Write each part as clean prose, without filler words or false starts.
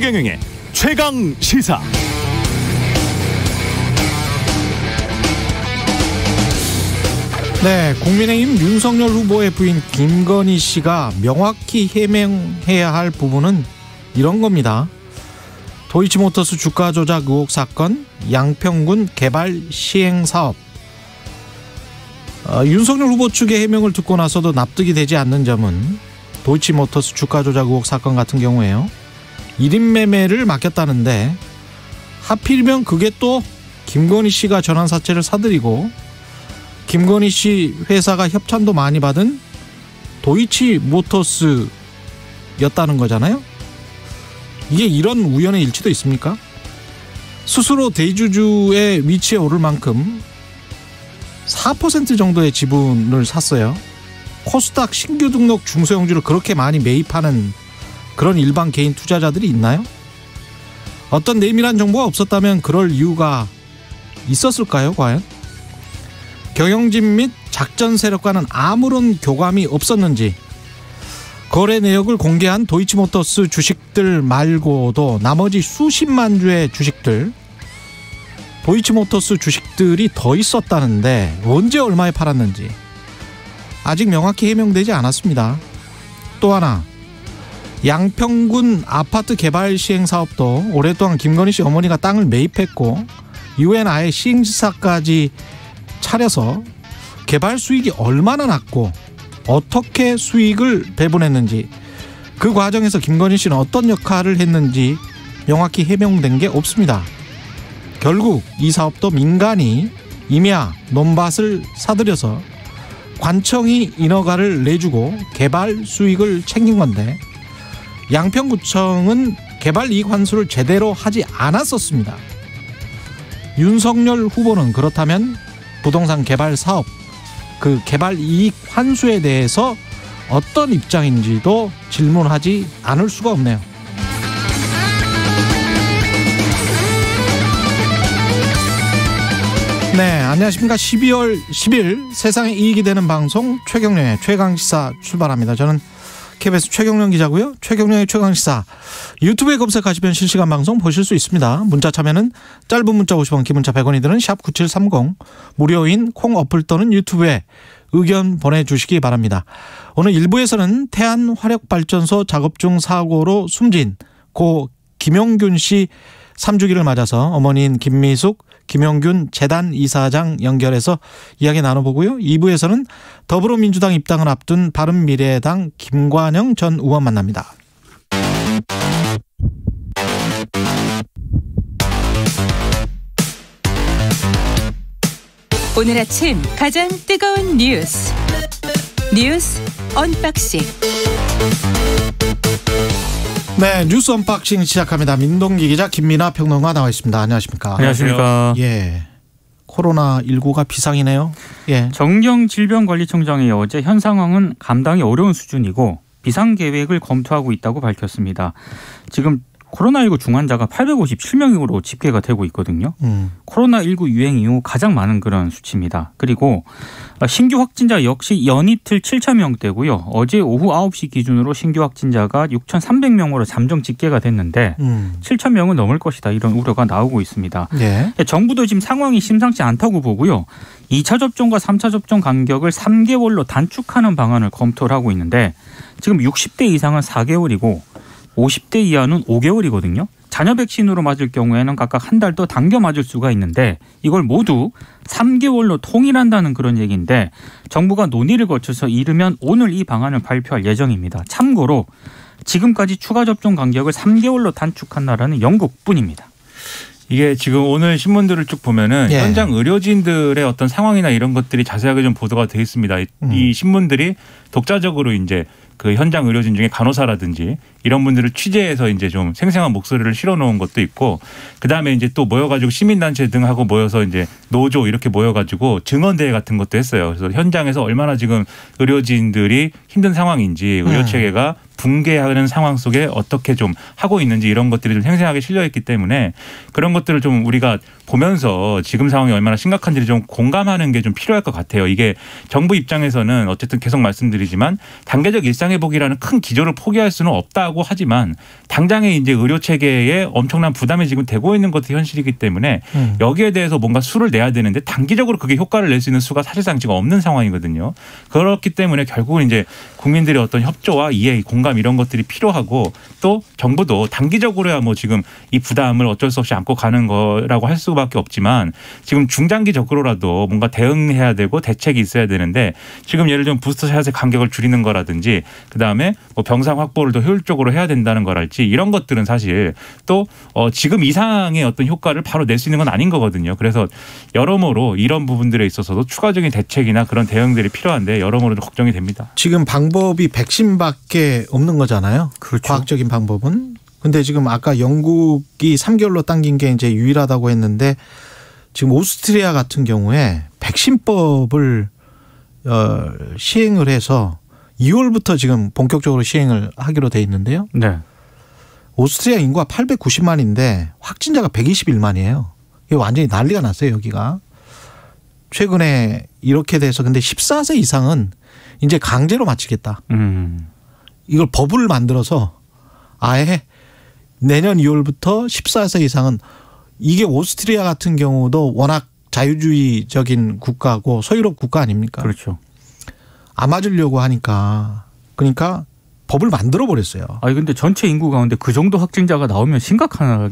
최경영의 최강 시사. 네, 국민의힘 윤석열 후보의 부인 김건희 씨가 명확히 해명해야 할 부분은 이런 겁니다. 도이치모터스 주가 조작 의혹 사건, 양평군 개발 시행 사업. 윤석열 후보 측의 해명을 듣고 나서도 납득이 되지 않는 점은 도이치모터스 주가 조작 의혹 사건 같은 경우에요, 1인 매매를 맡겼다는데 하필이면 그게 또 김건희 씨가 전환사채를 사들이고 김건희 씨 회사가 협찬도 많이 받은 도이치모터스였다는 거잖아요. 이게 이런 우연의 일치도 있습니까? 스스로 대주주의 위치에 오를 만큼 4% 정도의 지분을 샀어요. 코스닥 신규 등록 중소형주를 그렇게 많이 매입하는 그런 일반 개인 투자자들이 있나요? 어떤 내밀한 정보가 없었다면 그럴 이유가 있었을까요, 과연? 경영진 및 작전 세력과는 아무런 교감이 없었는지, 거래 내역을 공개한 도이치모터스 주식들 말고도 나머지 수십만 주의 주식들, 도이치모터스 주식들이 더 있었다는데 언제 얼마에 팔았는지 아직 명확히 해명되지 않았습니다. 또 하나, 양평군 아파트 개발 시행 사업도 오랫동안 김건희 씨 어머니가 땅을 매입했고 이후엔 아예 시행사까지 차려서 개발 수익이 얼마나 났고 어떻게 수익을 배분했는지, 그 과정에서 김건희 씨는 어떤 역할을 했는지 명확히 해명된 게 없습니다. 결국 이 사업도 민간이 임야 논밭을 사들여서 관청이 인허가를 내주고 개발 수익을 챙긴 건데, 양평구청은 개발 이익 환수를 제대로 하지 않았었습니다. 윤석열 후보는 그렇다면 부동산 개발 사업, 그 개발 이익 환수에 대해서 어떤 입장인지도 질문하지 않을 수가 없네요. 네, 안녕하십니까. 12월 10일 세상에 이익이 되는 방송 최경영의 최강시사 출발합니다. 저는 KBS 최경영 기자고요. 최경영의 최강시사 유튜브에 검색하시면 실시간 방송 보실 수 있습니다. 문자 참여는 짧은 문자 50원, 긴 문자 100원이 드는 샵 9730, 무료인 콩 어플 또는 유튜브에 의견 보내주시기 바랍니다. 오늘 1부에서는 태안화력발전소 작업 중 사고로 숨진 고 김용균 씨 3주기를 맞아서 어머니인 김미숙 김용균 재단 이사장 연결해서 이야기 나눠보고요. 2부에서는 더불어민주당 입당을 앞둔 바른미래당 김관영 전 의원 만납니다. 오늘 아침 가장 뜨거운 뉴스 언박싱. 네, 뉴스 언박싱 시작합니다. 민동기 기자, 김민아 평론가 나와 있습니다. 안녕하십니까? 안녕하십니까? 예, 코로나19가 비상이네요. 예. 정경질병관리청장이 어제 현 상황은 감당이 어려운 수준이고 비상 계획을 검토하고 있다고 밝혔습니다. 지금 코로나19 중환자가 857명으로 집계가 되고 있거든요. 코로나19 유행 이후 가장 많은 그런 수치입니다. 그리고 신규 확진자 역시 연이틀 7,000명대고요. 어제 오후 9시 기준으로 신규 확진자가 6,300명으로 잠정 집계가 됐는데 7,000명은 넘을 것이다, 이런 우려가 나오고 있습니다. 예. 정부도 지금 상황이 심상치 않다고 보고요. 2차 접종과 3차 접종 간격을 3개월로 단축하는 방안을 검토를 하고 있는데, 지금 60대 이상은 4개월이고 50대 이하는 5개월이거든요. 자녀 백신으로 맞을 경우에는 각각 한 달 더 당겨 맞을 수가 있는데 이걸 모두 3개월로 통일한다는 그런 얘기인데, 정부가 논의를 거쳐서 이르면 오늘 이 방안을 발표할 예정입니다. 참고로 지금까지 추가 접종 간격을 3개월로 단축한 나라는 영국뿐입니다. 이게 지금 오늘 신문들을 쭉 보면은 예. 현장 의료진들의 어떤 상황이나 이런 것들이 자세하게 좀 보도가 되어 있습니다. 이 신문들이 독자적으로 이제 그 현장 의료진 중에 간호사라든지 이런 분들을 취재해서 이제 좀 생생한 목소리를 실어놓은 것도 있고, 그 다음에 이제 또 모여가지고 시민단체 등하고 모여서 이제 노조 이렇게 모여가지고 증언대회 같은 것도 했어요. 그래서 현장에서 얼마나 지금 의료진들이 힘든 상황인지, 의료 체계가 붕괴하는 상황 속에 어떻게 좀 하고 있는지 이런 것들이 좀 생생하게 실려 있기 때문에 그런 것들을 좀 우리가 보면서 지금 상황이 얼마나 심각한지를 좀 공감하는 게 좀 필요할 것 같아요. 이게 정부 입장에서는 어쨌든 계속 말씀드리지만 단계적 일상회복이라는 큰 기조를 포기할 수는 없다고 필요하고 하지만 당장에 이제 의료 체계에 엄청난 부담이 지금 되고 있는 것도 현실이기 때문에 여기에 대해서 뭔가 수를 내야 되는데 단기적으로 그게 효과를 낼 수 있는 수가 사실상 지금 없는 상황이거든요. 그렇기 때문에 결국은 이제 국민들의 어떤 협조와 이해, 공감 이런 것들이 필요하고 또 정부도 단기적으로야 뭐 지금 이 부담을 어쩔 수 없이 안고 가는 거라고 할 수밖에 없지만 지금 중장기적으로라도 뭔가 대응해야 되고 대책이 있어야 되는데 지금 예를 들면 부스터샷의 간격을 줄이는 거라든지 그다음에 뭐 병상 확보를 더 효율적으로 해야 된다는 거랄지 이런 것들은 사실 또 지금 이상의 어떤 효과를 바로 낼 수 있는 건 아닌 거거든요. 그래서 여러모로 이런 부분들에 있어서도 추가적인 대책이나 그런 대응들이 필요한데 여러모로 걱정이 됩니다. 지금 방법이 백신밖에 없는 거잖아요. 그렇죠. 과학적인 방법은. 근데 지금 아까 영국이 3개월로 당긴 게 이제 유일하다고 했는데 지금 오스트리아 같은 경우에 백신법을 시행을 해서 2월부터 지금 본격적으로 시행을 하기로 돼 있는데요. 네. 오스트리아 인구가 890만인데 확진자가 121만이에요. 이게 완전히 난리가 났어요, 여기가. 최근에 이렇게 돼서 근데 14세 이상은 이제 강제로 맞추겠다. 이걸 법을 만들어서 아예 내년 2월부터 14세 이상은 이게 오스트리아 같은 경우도 워낙 자유주의적인 국가고 소유롭 국가 아닙니까? 그렇죠. 안 맞으려고 하니까 그러니까 법을 만들어 버렸어요. 아니 근데 전체 인구 가운데 그 정도 확진자가 나오면 심각하죠.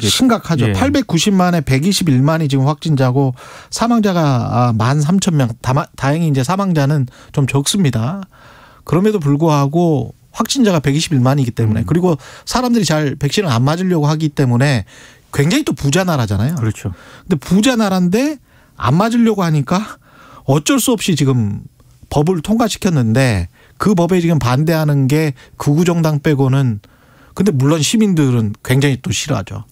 예. 890만에 121만이 지금 확진자고 사망자가 13,000명. 다행히 이제 사망자는 좀 적습니다. 그럼에도 불구하고 확진자가 121만이기 때문에 그리고 사람들이 잘 백신을 안 맞으려고 하기 때문에 굉장히 또 부자 나라잖아요. 그렇죠. 근데 부자 나라인데 안 맞으려고 하니까 어쩔 수 없이 지금 법을 통과시켰는데 그 법에 지금 반대하는 게 극우정당 빼고는 근데 물론 시민들은 굉장히 또 싫어하죠.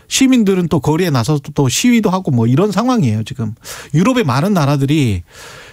시민들은 또 거리에 나서서 또 시위도 하고 뭐 이런 상황이에요, 지금. 유럽의 많은 나라들이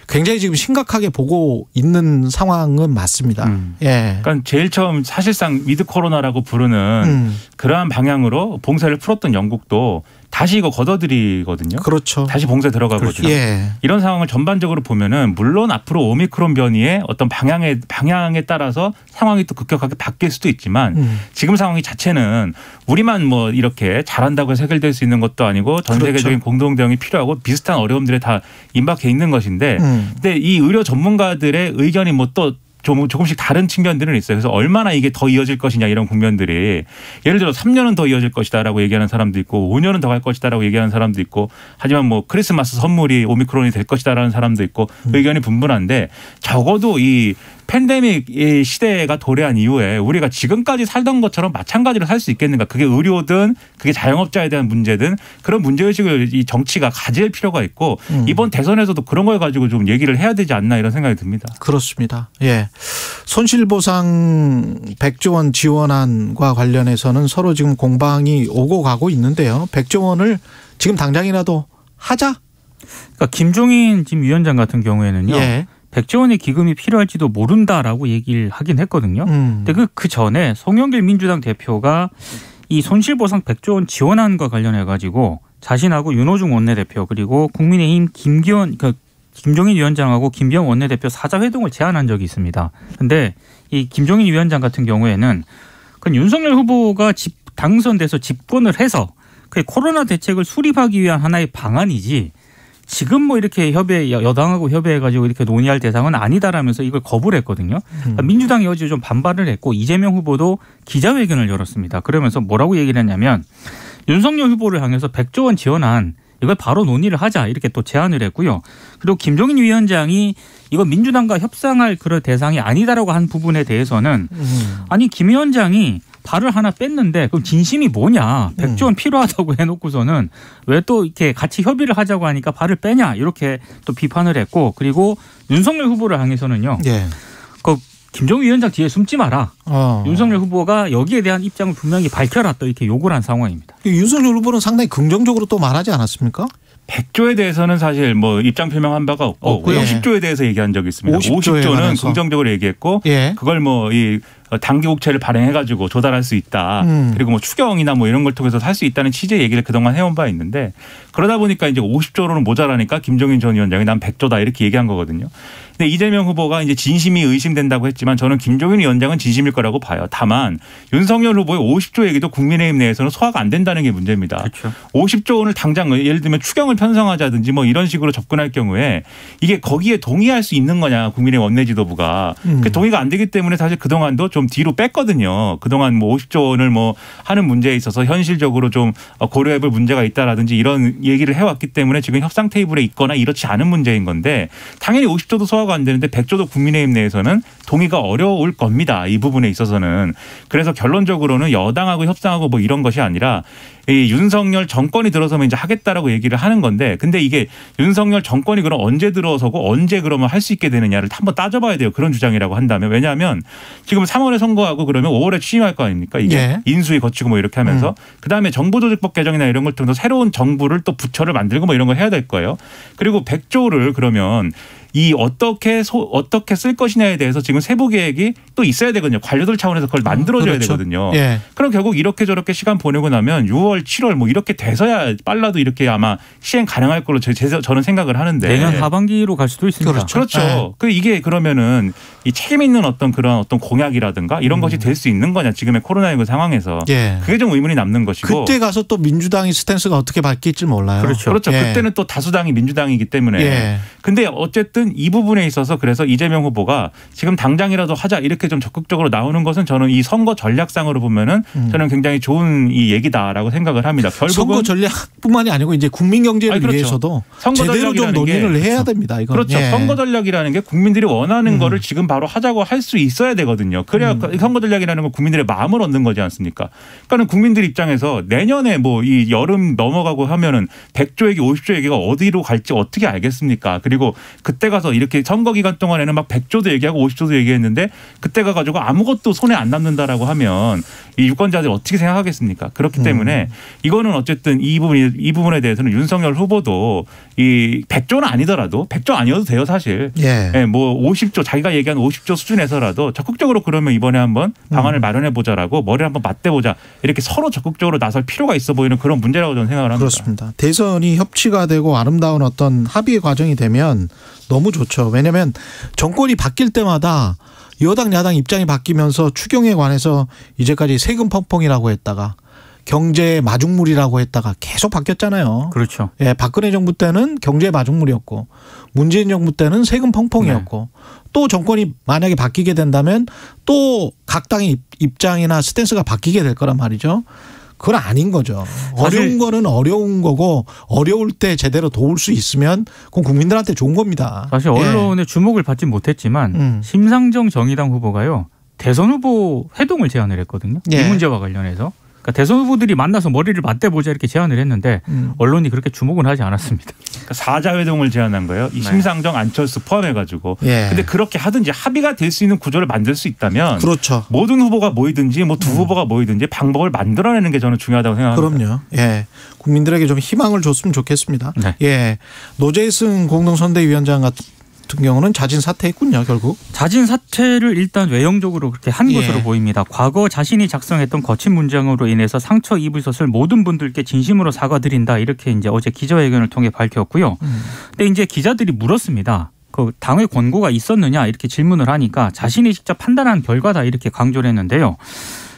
굉장히 지금 심각하게 보고 있는 상황은 맞습니다. 예. 그러니까 제일 처음 사실상 위드 코로나라고 부르는 그러한 방향으로 봉쇄를 풀었던 영국도 다시 이거 걷어들이거든요. 그렇죠. 다시 봉쇄 들어가거든요. 그렇죠. 예. 이런 상황을 전반적으로 보면은 물론 앞으로 오미크론 변이의 어떤 방향에 따라서 상황이 또 급격하게 바뀔 수도 있지만 지금 상황이 자체는 우리만 뭐 이렇게 잘한다고 해서 해결될 수 있는 것도 아니고 전 세계적인 그렇죠. 공동 대응이 필요하고 비슷한 어려움들에 다 임박해 있는 것인데 근데 이 의료 전문가들의 의견이 뭐 또 조금씩 다른 측면들은 있어요. 그래서 얼마나 이게 더 이어질 것이냐 이런 국면들이 예를 들어 3년은 더 이어질 것이다라고 얘기하는 사람도 있고 5년은 더 갈 것이다라고 얘기하는 사람도 있고 하지만 뭐 크리스마스 선물이 오미크론이 될 것이다라는 사람도 있고 의견이 분분한데 적어도 이 팬데믹 시대가 도래한 이후에 우리가 지금까지 살던 것처럼 마찬가지로 살 수 있겠는가. 그게 의료든 그게 자영업자에 대한 문제든 그런 문제의식을 이 정치가 가질 필요가 있고 이번 대선에서도 그런 걸 가지고 좀 얘기를 해야 되지 않나 이런 생각이 듭니다. 그렇습니다. 예. 손실보상 100조 원 지원안과 관련해서는 서로 지금 공방이 오고 가고 있는데요. 100조 원을 지금 당장이라도 하자. 그러니까 김종인 지금 위원장 같은 경우에는요. 예. 100조 원의 기금이 필요할지도 모른다라고 얘기를 하긴 했거든요. 근데 그 전에 송영길 민주당 대표가 이 손실보상 100조 원 지원안과 관련해 가지고 자신하고 윤호중 원내대표 그리고 국민의힘 김종인 위원장하고 김병 원내대표 사자회동을 제안한 적이 있습니다. 그런데 이 김종인 위원장 같은 경우에는 그 윤석열 후보가 당선돼서 집권을 해서 그 코로나 대책을 수립하기 위한 하나의 방안이지 지금 뭐 이렇게 여당하고 협의해가지고 이렇게 논의할 대상은 아니다라면서 이걸 거부를 했거든요. 그러니까 민주당이 어제 좀 반발을 했고 이재명 후보도 기자회견을 열었습니다. 그러면서 뭐라고 얘기를 했냐면 윤석열 후보를 향해서 100조 원 지원안 이걸 바로 논의를 하자 이렇게 또 제안을 했고요. 그리고 김종인 위원장이 이거 민주당과 협상할 그런 대상이 아니다라고 한 부분에 대해서는 아니 김 위원장이 발을 하나 뺐는데 그럼 진심이 뭐냐. 100조 원 필요하다고 해놓고서는 왜 또 이렇게 같이 협의를 하자고 하니까 발을 빼냐 이렇게 또 비판을 했고 그리고 윤석열 후보를 향해서는요. 예. 그 김종인 위원장 뒤에 숨지 마라. 윤석열 후보가 여기에 대한 입장을 분명히 밝혀라 또 이렇게 요구를 한 상황입니다. 윤석열 후보는 상당히 긍정적으로 또 말하지 않았습니까? 100조에 대해서는 사실 뭐 입장 표명한 바가 없고 50조에 대해서 얘기한 적이 있습니다. 50조는 긍정적으로 얘기했고 예. 그걸 뭐 이 단기국채를 발행해가지고 조달할 수 있다. 그리고 뭐 추경이나 뭐 이런 걸 통해서 할 수 있다는 취지의 얘기를 그동안 해온 바 있는데 그러다 보니까 이제 50조로는 모자라니까 김종인 전 위원장이 난 100조다 이렇게 얘기한 거거든요. 근데 이재명 후보가 이제 진심이 의심된다고 했지만 저는 김종인 위원장은 진심일 거라고 봐요. 다만 윤석열 후보의 50조 얘기도 국민의힘 내에서는 소화가 안 된다는 게 문제입니다. 그렇죠. 50조 원을 당장 예를 들면 추경을 편성하자든지 뭐 이런 식으로 접근할 경우에 이게 거기에 동의할 수 있는 거냐 국민의힘 원내지도부가. 그 동의가 안 되기 때문에 사실 그동안도 좀 뒤로 뺐거든요. 그동안 뭐 50조 원을 뭐 하는 문제에 있어서 현실적으로 좀 고려해볼 문제가 있다라든지 이런 얘기를 해왔기 때문에 지금 협상 테이블에 있거나 이렇지 않은 문제인 건데 당연히 50조도 소화가 안 되는데 100조도 국민의힘 내에서는 동의가 어려울 겁니다. 이 부분에 있어서는. 그래서 결론적으로는 여당하고 협상하고 뭐 이런 것이 아니라 이 윤석열 정권이 들어서면 이제 하겠다라고 얘기를 하는 건데 근데 이게 윤석열 정권이 그럼 언제 들어서고 언제 그러면 할 수 있게 되느냐를 한번 따져봐야 돼요. 그런 주장이라고 한다면. 왜냐하면 지금 3월에 선거하고 그러면 5월에 취임할 거 아닙니까? 이게 예. 인수위 거치고 뭐 이렇게 하면서 그다음에 정부조직법 개정이나 이런 걸 통해서 새로운 정부를 또 부처를 만들고 뭐 이런 걸 해야 될 거예요. 그리고 100조를 그러면 이 어떻게 쓸 것이냐에 대해서 지금 세부 계획이 또 있어야 되거든요. 관료들 차원에서 그걸 만들어줘야 그렇죠. 되거든요. 예. 그럼 결국 이렇게 저렇게 시간 보내고 나면 6월, 7월 뭐 이렇게 돼서야 빨라도 이렇게 아마 시행 가능할 걸로 저는 생각을 하는데. 내년 하반기로 갈 수도 있습니다. 그렇죠. 그렇죠. 그 이게 그러면은 이 책임 있는 어떤 공약이라든가 이런 것이 될 수 있는 거냐 지금의 코로나19 상황에서. 예. 그게 좀 의문이 남는 것이고. 그때 가서 또 민주당의 스탠스가 어떻게 바뀔지 몰라요. 그렇죠. 예. 그때는 또 다수당이 민주당이기 때문에. 예. 근데 어쨌든 이 부분에 있어서 그래서 이재명 후보가 지금 당장이라도 하자 이렇게 좀 적극적으로 나오는 것은 저는 이 선거 전략상으로 보면은 저는 굉장히 좋은 이 얘기다라고 생각을 합니다. 결국은 선거 전략뿐만이 아니고 이제 국민 경제를 그렇죠. 위해서도 선거 제대로 좀 논의를 해야 됩니다. 이건. 그렇죠. 예. 선거 전략이라는 게 국민들이 원하는 거를 지금 바로 하자고 할 수 있어야 되거든요. 그래야 선거 전략이라는 건 국민들의 마음을 얻는 거지 않습니까? 그러니까는 국민들 입장에서 내년에 뭐 이 여름 넘어가고 하면은 100조 얘기 50조 얘기가 어디로 갈지 어떻게 알겠습니까? 그리고 그때 가서 이렇게 선거 기간 동안에는 막 100조도 얘기하고 50조도 얘기했는데 그때 가가지고 아무것도 손에 안 남는다라고 하면 이 유권자들이 어떻게 생각하겠습니까? 그렇기 때문에 이거는 어쨌든 이 부분에 대해서는 윤석열 후보도 이 100조는 아니더라도 100조 아니어도 돼요 사실. 예. 예, 뭐 50조 자기가 얘기한 50조 수준에서라도 적극적으로 그러면 이번에 한번 방안을 마련해 보자라고 머리를 한번 맞대보자 이렇게 서로 적극적으로 나설 필요가 있어 보이는 그런 문제라고 저는 생각을 합니다. 그렇습니다. 대선이 협치가 되고 아름다운 어떤 합의의 과정이 되면 너무 좋죠. 왜냐하면 정권이 바뀔 때마다 여당 야당 입장이 바뀌면서 추경에 관해서 이제까지 세금 펑펑이라고 했다가 경제 마중물이라고 했다가 계속 바뀌었잖아요. 그렇죠. 예, 박근혜 정부 때는 경제 마중물이었고 문재인 정부 때는 세금 펑펑이었고 또 정권이 만약에 바뀌게 된다면 또 각 당의 입장이나 스탠스가 바뀌게 될 거란 말이죠. 그건 아닌 거죠. 어려운 거는 어려운 거고 어려울 때 제대로 도울 수 있으면 그건 국민들한테 좋은 겁니다. 사실 언론의 주목을 받지 못했지만 심상정 정의당 후보가요. 대선 후보 회동을 제안을 했거든요. 이 문제와 관련해서. 그러니까 대선 후보들이 만나서 머리를 맞대보자 이렇게 제안을 했는데 언론이 그렇게 주목은 하지 않았습니다. 그러니까 사자회동을 제안한 거예요. 이 심상정 안철수 포함해가지고. 예. 근데 그렇게 하든지 합의가 될 수 있는 구조를 만들 수 있다면 그렇죠. 모든 후보가 모이든지 뭐 두 후보가 모이든지 방법을 만들어내는 게 저는 중요하다고 생각합니다. 그럼요. 예. 국민들에게 좀 희망을 줬으면 좋겠습니다. 네. 예. 노재승 공동선대위원장 같은 경우는 자진 사퇴했군요, 결국. 자진 사퇴를 일단 외형적으로 그렇게 한 것으로 보입니다. 과거 자신이 작성했던 거친 문장으로 인해서 상처 입으셨을 모든 분들께 진심으로 사과드린다 이렇게 이제 어제 기자회견을 통해 밝혔고요. 근데 이제 기자들이 물었습니다. 그 당의 권고가 있었느냐 이렇게 질문을 하니까 자신이 직접 판단한 결과다 이렇게 강조를 했는데요.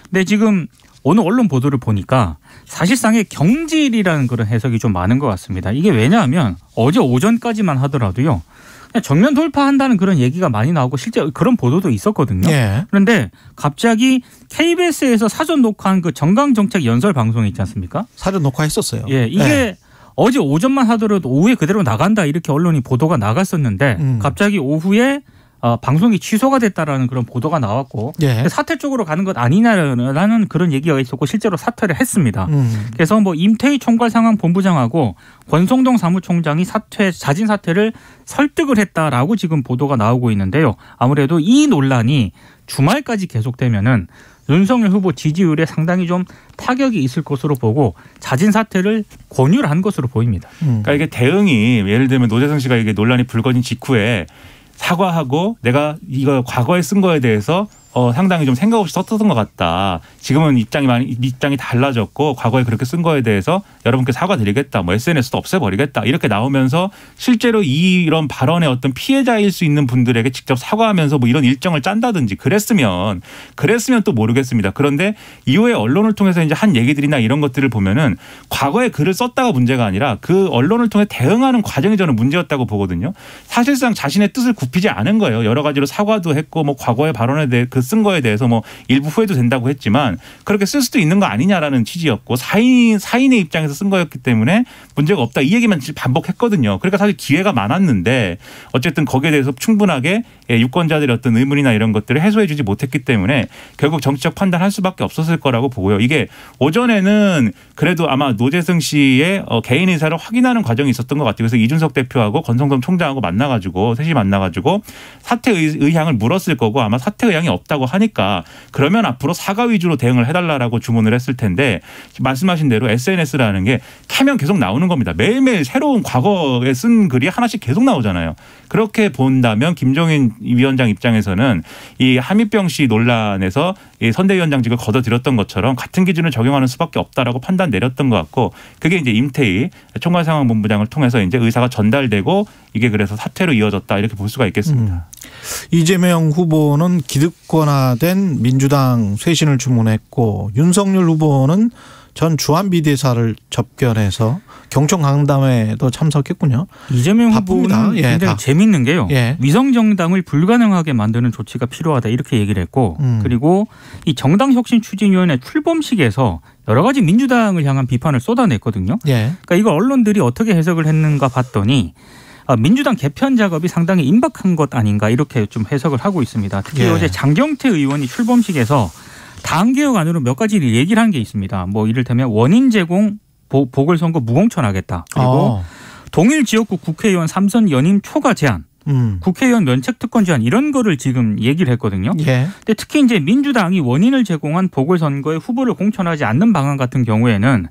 근데 지금 어느 언론 보도를 보니까 사실상의 경질이라는 그런 해석이 좀 많은 것 같습니다. 이게 왜냐하면 어제 오전까지만 하더라도요. 정면 돌파한다는 그런 얘기가 많이 나오고 실제 그런 보도도 있었거든요. 예. 그런데 갑자기 KBS에서 사전 녹화한 그 정강정책 연설 방송이 있지 않습니까? 사전 녹화했었어요. 예, 이게 예. 어제 오전만 하더라도 오후에 그대로 나간다 이렇게 언론이 보도가 나갔었는데 갑자기 오후에 방송이 취소가 됐다라는 그런 보도가 나왔고 예. 사퇴 쪽으로 가는 것 아니냐라는 그런 얘기가 있었고 실제로 사퇴를 했습니다. 그래서 뭐 임태희 총괄상황본부장하고 권성동 사무총장이 자진 사퇴를 설득을 했다라고 지금 보도가 나오고 있는데요. 아무래도 이 논란이 주말까지 계속되면은 윤석열 후보 지지율에 상당히 좀 타격이 있을 것으로 보고 자진 사퇴를 권유를 한 것으로 보입니다. 그러니까 이게 대응이 예를 들면 노재승 씨가 이게 논란이 불거진 직후에 사과하고 내가 이거 과거에 쓴 거에 대해서 상당히 좀 생각 없이 썼던 것 같다. 지금은 입장이 달라졌고 과거에 그렇게 쓴 거에 대해서 여러분께 사과드리겠다. 뭐 SNS도 없애버리겠다. 이렇게 나오면서 실제로 이런 발언의 어떤 피해자일 수 있는 분들에게 직접 사과하면서 뭐 이런 일정을 짠다든지 그랬으면 또 모르겠습니다. 그런데 이후에 언론을 통해서 이제 한 얘기들이나 이런 것들을 보면은 과거에 글을 썼다가 문제가 아니라 그 언론을 통해 대응하는 과정이 저는 문제였다고 보거든요. 사실상 자신의 뜻을 굽히지 않은 거예요. 여러 가지로 사과도 했고 뭐 과거의 발언에 대해 그 쓴 거에 대해서 뭐 일부 후회도 된다고 했지만 그렇게 쓸 수도 있는 거 아니냐라는 취지였고 사인의 입장에서 쓴 거였기 때문에 문제가 없다. 이 얘기만 반복했거든요. 그러니까 사실 기회가 많았는데 어쨌든 거기에 대해서 충분하게 유권자들의 어떤 의문이나 이런 것들을 해소해 주지 못했기 때문에 결국 정치적 판단할 수밖에 없었을 거라고 보고요. 이게 오전에는 그래도 아마 노재승 씨의 개인 의사를 확인하는 과정이 있었던 것 같아요. 그래서 이준석 대표하고 권성동 총장하고 셋이 만나가지고 사퇴 의향을 물었을 거고 아마 사퇴 의향이 없다고 하니까 그러면 앞으로 사과 위주로 대응을 해달라고 주문을 했을 텐데 말씀하신 대로 SNS라는 게 캐면 계속 나오는 겁니다. 매일매일 새로운 과거에 쓴 글이 하나씩 계속 나오잖아요. 그렇게 본다면 김종인 위원장 입장에서는 이 함익병 씨 논란에서 이 선대위원장직을 거둬들였던 것처럼 같은 기준을 적용하는 수밖에 없다라고 판단 내렸던 것 같고 그게 이제 임태희 총괄상황본부장을 통해서 이제 의사가 전달되고 이게 그래서 사퇴로 이어졌다 이렇게 볼 수가 있겠습니다. 이재명 후보는 기득권화된 민주당 쇄신을 주문했고 윤석열 후보는 전 주한미대사를 접견해서 경청 강담회도 참석했군요. 이재명 바쁩니다. 후보는 굉장히 재밌는 게요. 위성정당을 불가능하게 만드는 조치가 필요하다 이렇게 얘기를 했고 그리고 이 정당혁신추진위원회 출범식에서 여러 가지 민주당을 향한 비판을 쏟아냈거든요. 그러니까 이걸 언론들이 어떻게 해석을 했는가 봤더니 민주당 개편 작업이 상당히 임박한 것 아닌가 이렇게 좀 해석을 하고 있습니다. 특히 어제 장경태 의원이 출범식에서 당개혁안으로 몇 가지를 얘기를 한 게 있습니다. 뭐 이를테면 원인 제공 보궐선거 무공천하겠다. 그리고 동일 지역구 국회의원 3선 연임 초과 제한, 국회의원 면책특권 제한 이런 거를 지금 얘기를 했거든요. 근데 특히 이제 민주당이 원인을 제공한 보궐선거에 후보를 공천하지 않는 방안 같은 경우에는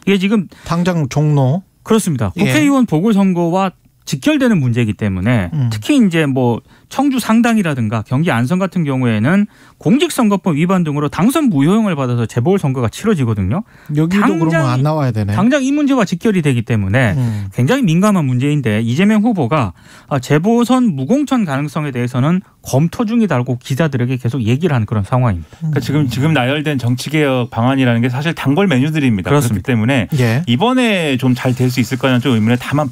이게 지금 당장 종로 그렇습니다. 국회의원 보궐선거와 직결되는 문제이기 때문에 특히 이제 뭐 청주 상당이라든가 경기 안성 같은 경우에는 공직선거법 위반 등으로 당선 무효형을 받아서 재보궐선거가 치러지거든요. 여기도 그러면 안 나와야 되네. 당장 이 문제와 직결이 되기 때문에 굉장히 민감한 문제인데 이재명 후보가 재보선 무공천 가능성에 대해서는 검토 중이다고 기자들에게 계속 얘기를 하는 그런 상황입니다. 그러니까 지금 나열된 정치개혁 방안이라는 게 사실 단골 메뉴들입니다. 그렇습니다. 그렇기 때문에 이번에 좀 잘 될 수 있을 거냐는 좀 의문에 다만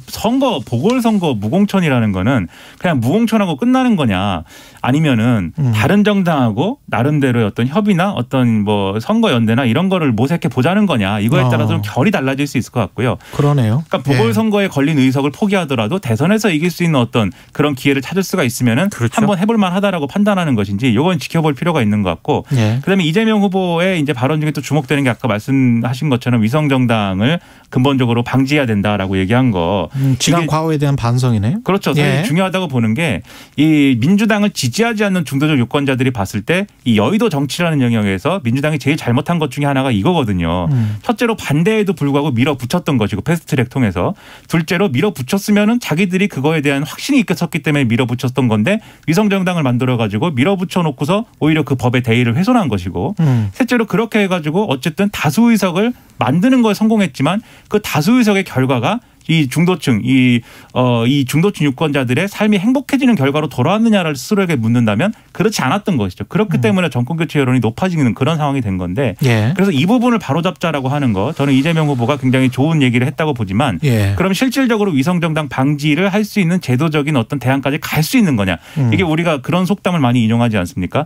보궐선거 무공천이라는 거는 그냥 무공천하고 끝나는 거냐 아니면은 다른 정당하고 나름대로의 어떤 협의나 어떤 뭐 선거 연대나 이런 거를 모색해 보자는 거냐 이거에 따라서 좀 결이 달라질 수 있을 것 같고요. 그러네요. 그러니까 보궐선거에 걸린 의석을 포기하더라도 대선에서 이길 수 있는 어떤 그런 기회를 찾을 수가 있으면은 한번 해볼 만하다라고 판단하는 것인지 이건 지켜볼 필요가 있는 것 같고 그다음에 이재명 후보의 이제 발언 중에 또 주목되는 게 아까 말씀하신 것처럼 위성정당을 근본적으로 방지해야 된다라고 얘기한 거. 지난 과거에 대한 반성이네요. 그렇죠. 사실 중요하다고 보는 게 이 민주당을 지지하지 않는 중도적 유권자들이 봤을 때 이 여의도 정치라는 영역에서 민주당이 제일 잘못한 것 중에 하나가 이거거든요. 첫째로 반대에도 불구하고 밀어붙였던 것이고 패스트트랙 통해서 둘째로 밀어붙였으면은 자기들이 그거에 대한 확신이 있었기 때문에 밀어붙였던 건데 위성정당을 만들어가지고 밀어붙여 놓고서 오히려 그 법의 대의를 훼손한 것이고 셋째로 그렇게 해가지고 어쨌든 다수 의석을 만드는 거에 성공했지만 그 다수 의석의 결과가 이 중도층, 이 중도층 유권자들의 삶이 행복해지는 결과로 돌아왔느냐를 스스로에게 묻는다면 그렇지 않았던 것이죠. 그렇기 때문에 정권교체 여론이 높아지는 그런 상황이 된 건데 그래서 이 부분을 바로잡자라고 하는 거 저는 이재명 후보가 굉장히 좋은 얘기를 했다고 보지만 그럼 실질적으로 위성정당 방지를 할 수 있는 제도적인 어떤 대안까지 갈 수 있는 거냐. 이게 우리가 그런 속담을 많이 인용하지 않습니까?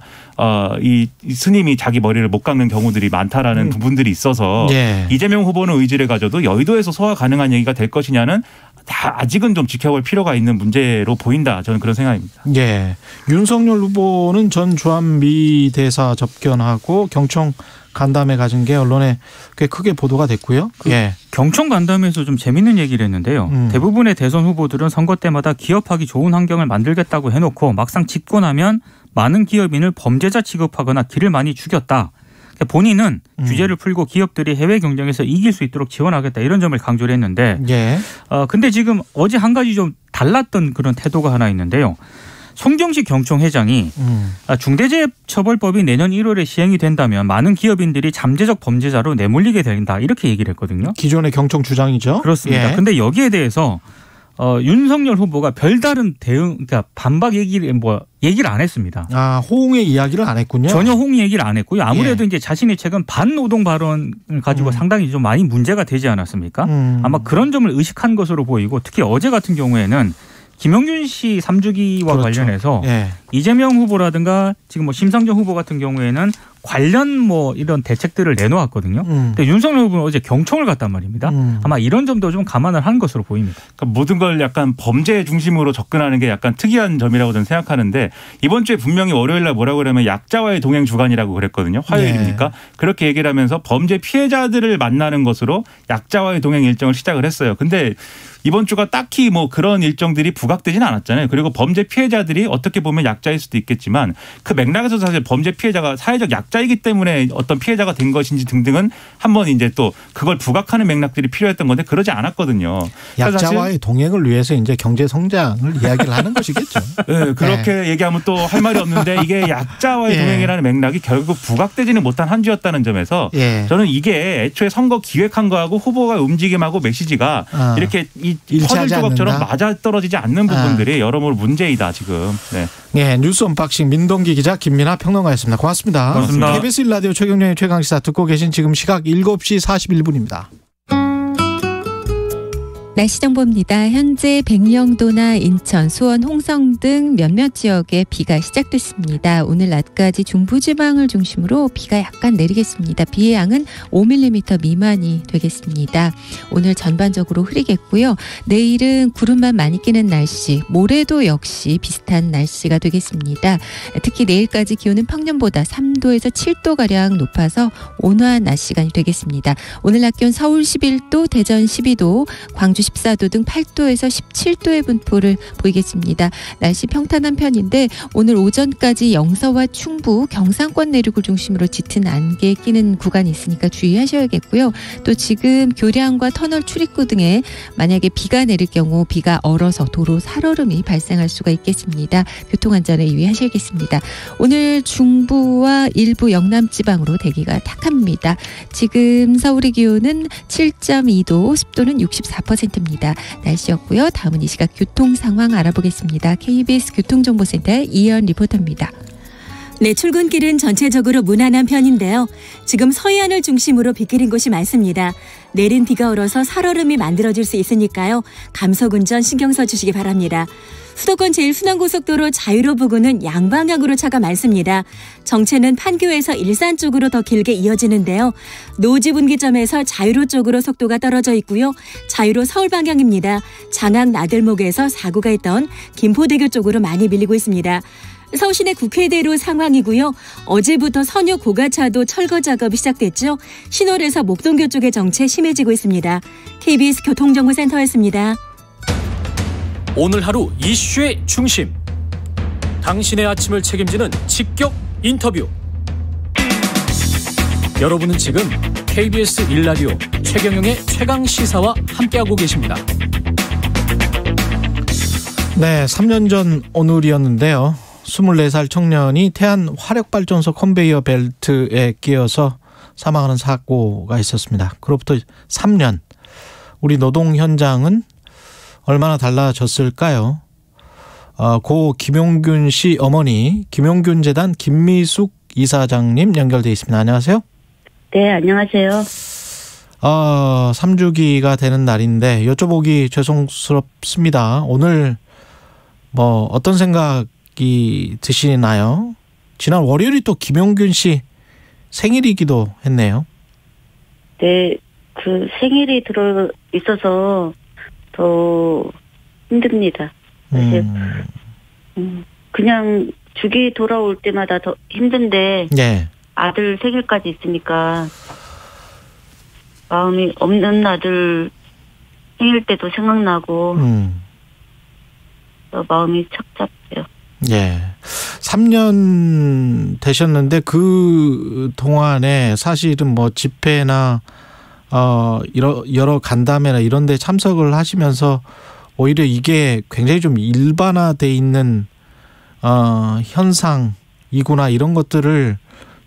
이 스님이 자기 머리를 못 깎는 경우들이 많다라는 부분들이 있어서 이재명 후보는 의지를 가져도 여의도에서 소화 가능한 얘기가 될 것이 냐는 다 아직은 좀 지켜볼 필요가 있는 문제로 보인다. 저는 그런 생각입니다. 윤석열 후보는 전 주한미 대사 접견하고 경청 간담회 가진 게 언론에 꽤 크게 보도가 됐고요. 경청 간담회에서 좀 재밌는 얘기를 했는데요. 대부분의 대선 후보들은 선거 때마다 기업하기 좋은 환경을 만들겠다고 해놓고 막상 집고 나면 많은 기업인을 범죄자 취급하거나 길을 많이 죽였다. 본인은 규제를 풀고 기업들이 해외 경쟁에서 이길 수 있도록 지원하겠다 이런 점을 강조를 했는데 근데 지금 어제 한 가지 좀 달랐던 그런 태도가 하나 있는데요. 송정식 경총회장이 중대재해처벌법이 내년 1월에 시행이 된다면 많은 기업인들이 잠재적 범죄자로 내몰리게 된다 이렇게 얘기를 했거든요. 기존의 경총 주장이죠. 그렇습니다. 그런데 여기에 대해서 윤석열 후보가 별다른 대응, 그러니까 반박 얘기를 안 했습니다. 호응의 이야기를 안 했군요. 전혀 호응 얘기를 안 했고요. 아무래도 이제 자신이 최근 반노동 발언을 가지고 상당히 좀 많이 문제가 되지 않았습니까? 아마 그런 점을 의식한 것으로 보이고 특히 어제 같은 경우에는 김용균 씨 3주기와 그렇죠. 관련해서 이재명 후보라든가 지금 심상정 후보 같은 경우에는 관련 이런 대책들을 내놓았거든요. 근데 윤석열 후보는 어제 경총을 갔단 말입니다. 아마 이런 점도 좀 감안을 한 것으로 보입니다. 그러니까 모든 걸 약간 범죄 중심으로 접근하는 게 약간 특이한 점이라고 저는 생각하는데 이번 주에 분명히 월요일 날 뭐라고 그러면 약자와의 동행 주간이라고 그랬거든요. 화요일입니까? 그렇게 얘기를 하면서 범죄 피해자들을 만나는 것으로 약자와의 동행 일정을 시작을 했어요. 근데 이번 주가 딱히 그런 일정들이 부각되지는 않았잖아요. 그리고 범죄 피해자들이 어떻게 보면 약자일 수도 있겠지만 그 맥락에서 사실 범죄 피해자가 사회적 약자이기 때문에 어떤 피해자가 된 것인지 등등은 한번 이제 또 그걸 부각하는 맥락들이 필요했던 건데 그러지 않았거든요. 약자와의 동행을 위해서 이제 경제 성장을 이야기를 하는 것이겠죠. 네, 그렇게 얘기하면 또 할 말이 없는데 이게 약자와의 동행이라는 맥락이 결국 부각되지는 못한 한 주였다는 점에서 저는 이게 애초에 선거 기획한 거하고 후보가 움직임하고 메시지가 이렇게 이 퍼즐 조각처럼 맞아떨어지지 않는 부분들이 여러모로 문제이다 지금. 네, 뉴스 언박싱 민동기 기자 김민하 평론가였습니다. 고맙습니다. 고맙습니다. KBS 1라디오 최경영의 최강시사 듣고 계신 지금 시각 7시 41분입니다. 날씨 정보입니다. 현재 백령도나 인천, 수원, 홍성 등 몇몇 지역에 비가 시작됐습니다. 오늘 낮까지 중부지방을 중심으로 비가 약간 내리겠습니다. 비의 양은 5mm 미만이 되겠습니다. 오늘 전반적으로 흐리겠고요. 내일은 구름만 많이 끼는 날씨, 모레도 역시 비슷한 날씨가 되겠습니다. 특히 내일까지 기온은 평년보다 3도에서 7도가량 높아서 온화한 낮 시간이 되겠습니다. 오늘 낮 기온 서울 11도, 대전 12도, 광주 14도 등 8도에서 17도의 분포를 보이겠습니다. 날씨 평탄한 편인데 오늘 오전까지 영서와 충북, 경상권 내륙을 중심으로 짙은 안개 끼는 구간이 있으니까 주의하셔야겠고요. 또 지금 교량과 터널 출입구 등에 만약에 비가 내릴 경우 비가 얼어서 도로 살얼음이 발생할 수가 있겠습니다. 교통안전에 유의하셔야겠습니다. 오늘 중부와 일부 영남지방으로 대기가 탁합니다. 지금 서울의 기온은 7.2도, 습도는 64%입니다. 날씨였고요. 다음은 이 시각 교통 상황 알아보겠습니다. KBS 교통정보센터의 이현 리포터입니다. 네, 출근길은 전체적으로 무난한 편인데요. 지금 서해안을 중심으로 빗길인 곳이 많습니다. 내린 비가 얼어서 살얼음이 만들어질 수 있으니까요. 감속운전 신경 써주시기 바랍니다. 수도권 제1순환고속도로 자유로 부근은 양방향으로 차가 많습니다. 정체는 판교에서 일산 쪽으로 더 길게 이어지는데요. 노지 분기점에서 자유로 쪽으로 속도가 떨어져 있고요. 자유로 서울 방향입니다. 장항 나들목에서 사고가 있던 김포대교 쪽으로 많이 밀리고 있습니다. 서울시내 국회대로 상황이고요. 어제부터 선유 고가차도 철거 작업이 시작됐죠. 신월에서 목동교 쪽의 정체 심해지고 있습니다. KBS 교통정보센터였습니다. 오늘 하루 이슈의 중심. 당신의 아침을 책임지는 직격 인터뷰. 여러분은 지금 KBS 1라디오 최경영의 최강시사와 함께하고 계십니다. 네, 3년 전 오늘이었는데요. 24살 청년이 태안 화력발전소 컨베이어 벨트에 끼어서 사망하는 사고가 있었습니다. 그로부터 3년, 우리 노동 현장은 얼마나 달라졌을까요? 고 김용균 씨 어머니 김용균 재단 김미숙 이사장님 연결돼 있습니다. 안녕하세요. 네, 안녕하세요. 3주기가 되는 날인데 여쭤보기 죄송스럽습니다. 오늘 어떤 생각이 드시나요? 지난 월요일이 또 김용균 씨 생일이기도 했네요. 네, 그 생일이 들어 있어서 더 힘듭니다. 사실 그냥 주기 돌아올 때마다 더 힘든데 아들 생일까지 있으니까 마음이 없는 아들 생일 때도 생각나고 마음이 착잡해요. 3년 되셨는데 그 동안에 사실은 집회나 여러 간담회나 이런 데 참석을 하시면서 오히려 이게 굉장히 좀 일반화돼 있는 현상이구나 이런 것들을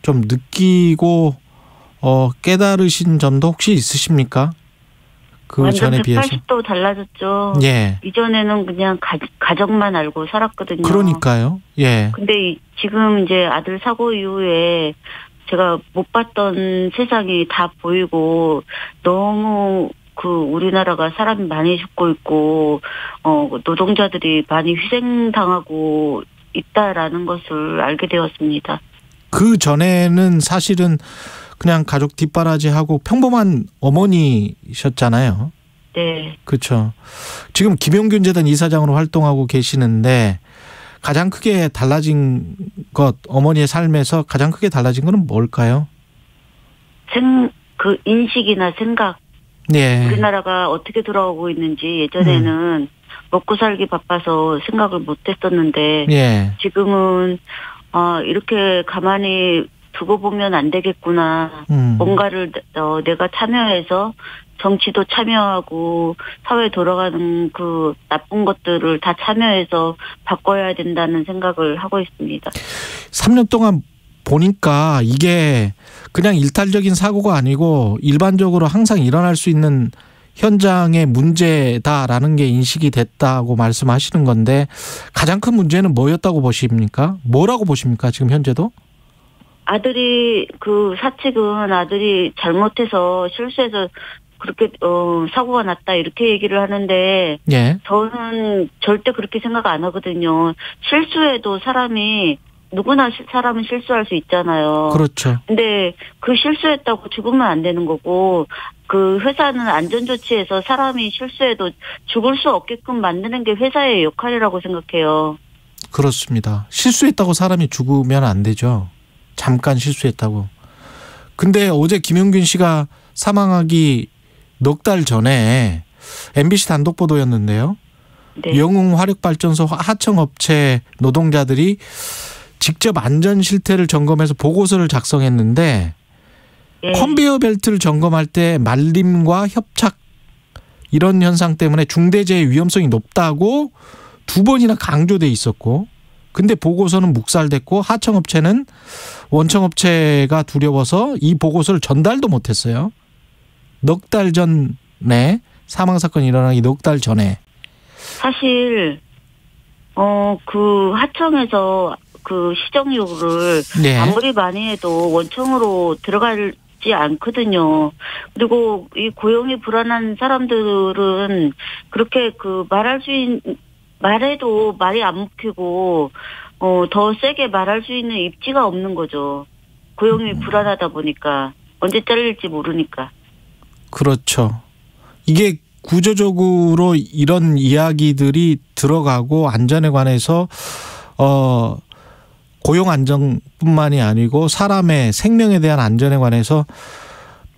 좀 느끼고 깨달으신 점도 혹시 있으십니까? 그 전에 비해서 180도 달라졌죠. 예. 이전에는 그냥 가정만 알고 살았거든요. 그러니까요. 예. 근데 지금 이제 아들 사고 이후에 제가 못 봤던 세상이 다 보이고 너무 우리나라가 사람이 많이 죽고 있고 노동자들이 많이 희생당하고 있다라는 것을 알게 되었습니다. 그 전에는 사실은 그냥 가족 뒷바라지하고 평범한 어머니셨잖아요. 네. 그렇죠. 지금 김용균 재단 이사장으로 활동하고 계시는데 가장 크게 달라진 것, 어머니의 삶에서 가장 크게 달라진 것은 뭘까요? 그 인식이나 생각. 네. 우리나라가 어떻게 돌아오고 있는지 예전에는 먹고 살기 바빠서 생각을 못 했었는데 예. 지금은 이렇게 가만히 두고 보면 안 되겠구나. 뭔가를 내가 참여해서 정치도 참여하고 사회에 돌아가는 그 나쁜 것들을 다 참여해서 바꿔야 된다는 생각을 하고 있습니다. 3년 동안 보니까 이게 그냥 일탈적인 사고가 아니고 일반적으로 항상 일어날 수 있는 현장의 문제다라는 게 인식이 됐다고 말씀하시는 건데 가장 큰 문제는 뭐였다고 보십니까? 뭐라고 보십니까? 지금 현재도? 아들이 사측은 아들이 잘못해서 실수해서 그렇게 사고가 났다 이렇게 얘기를 하는데 예. 저는 절대 그렇게 생각 안 하거든요. 실수해도 누구나 사람은 실수할 수 있잖아요. 그렇죠. 근데 그 실수했다고 죽으면 안 되는 거고 그 회사는 안전조치에서 사람이 실수해도 죽을 수 없게끔 만드는 게 회사의 역할이라고 생각해요. 그렇습니다. 실수했다고 사람이 죽으면 안 되죠. 잠깐 실수했다고. 근데 어제 김용균 씨가 사망하기 넉 달 전에 MBC 단독 보도였는데요. 네. 영흥화력발전소 하청업체 노동자들이 직접 안전 실태를 점검해서 보고서를 작성했는데 네. 컨베이어 벨트를 점검할 때 말림과 협착 이런 현상 때문에 중대재해 위험성이 높다고 2번이나 강조돼 있었고 근데 보고서는 묵살됐고 하청업체는 원청업체가 두려워서 이 보고서를 전달도 못했어요. 넉 달 전에 사망사건이 일어나기 넉 달 전에. 사실 그 하청에서 그 시정료를 네. 아무리 많이 해도 원청으로 들어가지 않거든요. 그리고 이 고용이 불안한 사람들은 그렇게 말해도 말이 안 먹히고 더 세게 말할 수 있는 입지가 없는 거죠. 고용이 불안하다 보니까 언제 잘릴지 모르니까. 그렇죠. 이게 구조적으로 이런 이야기들이 들어가고 안전에 관해서 고용 안전뿐만이 아니고 사람의 생명에 대한 안전에 관해서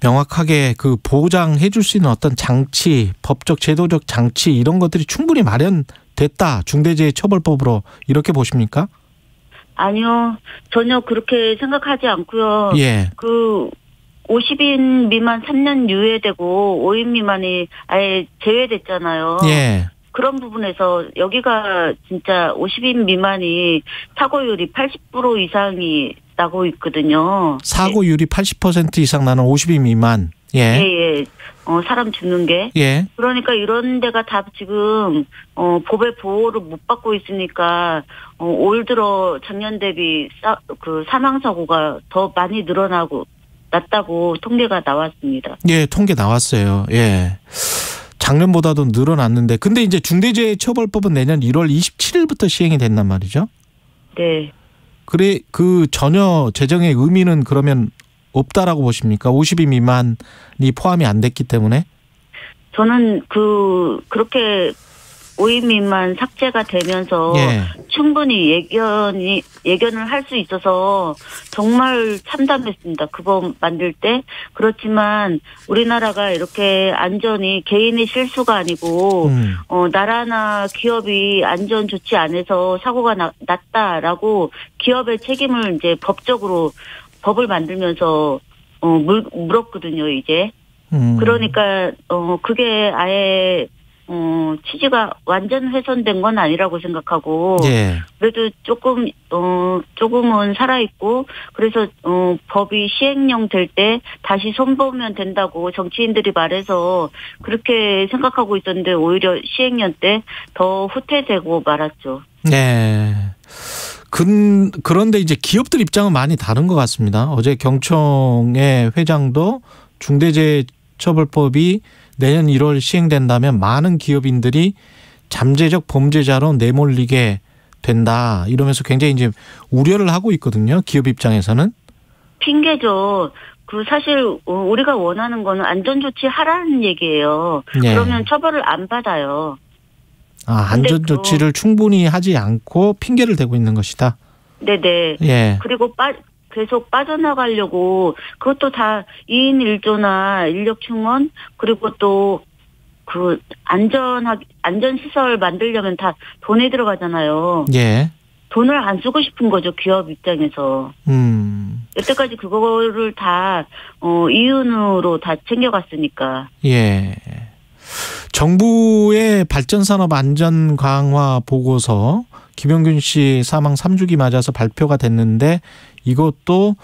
명확하게 그 보장해 줄 수 있는 어떤 장치, 법적 제도적 장치 이런 것들이 충분히 마련됐다. 중대재해처벌법으로 이렇게 보십니까? 아니요. 전혀 그렇게 생각하지 않고요. 예. 50인 미만 3년 유예되고 5인 미만이 아예 제외됐잖아요. 예. 그런 부분에서 여기가 진짜 50인 미만이 사고율이 80% 이상이 나고 있거든요. 사고율이 80% 이상 나는 50인 미만. 예. 예. 사람 죽는 게. 예. 그러니까 이런 데가 다 지금 법의 보호를 못 받고 있으니까 올 들어 작년 대비 사망 사고가 더 많이 났다고 통계가 나왔습니다. 예, 통계 나왔어요. 예. 작년보다도 늘어났는데 근데 이제 중대재해처벌법은 내년 1월 27일부터 시행이 된단 말이죠. 네. 그래 전혀 재정의 의미는 그러면 없다라고 보십니까? 50인 미만이 포함이 안 됐기 때문에? 저는 그렇게 5인 미만 삭제가 되면서 예. 충분히 예견을 할 수 있어서 정말 참담했습니다. 그거 만들 때. 그렇지만 우리나라가 이렇게 안전이 개인의 실수가 아니고 나라나 기업이 안전 조치 안 해서 사고가 났다라고 기업의 책임을 이제 법을 만들면서 물었거든요, 이제. 그러니까 그게 아예 취지가 완전 훼손된 건 아니라고 생각하고 예. 그래도 조금은 살아있고 그래서 법이 시행령 될 때 다시 손보면 된다고 정치인들이 말해서 그렇게 생각하고 있었는데 오히려 시행령 때 더 후퇴되고 말았죠. 네. 그런데 이제 기업들 입장은 많이 다른 것 같습니다. 어제 경총의 회장도 중대재해처벌법이 내년 1월 시행된다면 많은 기업인들이 잠재적 범죄자로 내몰리게 된다 이러면서 굉장히 이제 우려를 하고 있거든요. 기업 입장에서는. 핑계죠. 사실 우리가 원하는 거는 안전조치 하라는 얘기예요. 예. 그러면 처벌을 안 받아요. 안전조치를 충분히 하지 않고 핑계를 대고 있는 것이다. 네네. 예. 그리고 계속 빠져나가려고 그것도 다 2인 1조나 인력 충원 그리고 또 안전시설 만들려면 다 돈이 들어가잖아요. 예. 돈을 안 쓰고 싶은 거죠, 기업 입장에서. 여태까지 그거를 다 이윤으로 다 챙겨갔으니까. 예. 정부의 발전산업 안전 강화 보고서 김용균 씨 사망 3주기 맞아서 발표가 됐는데 이것도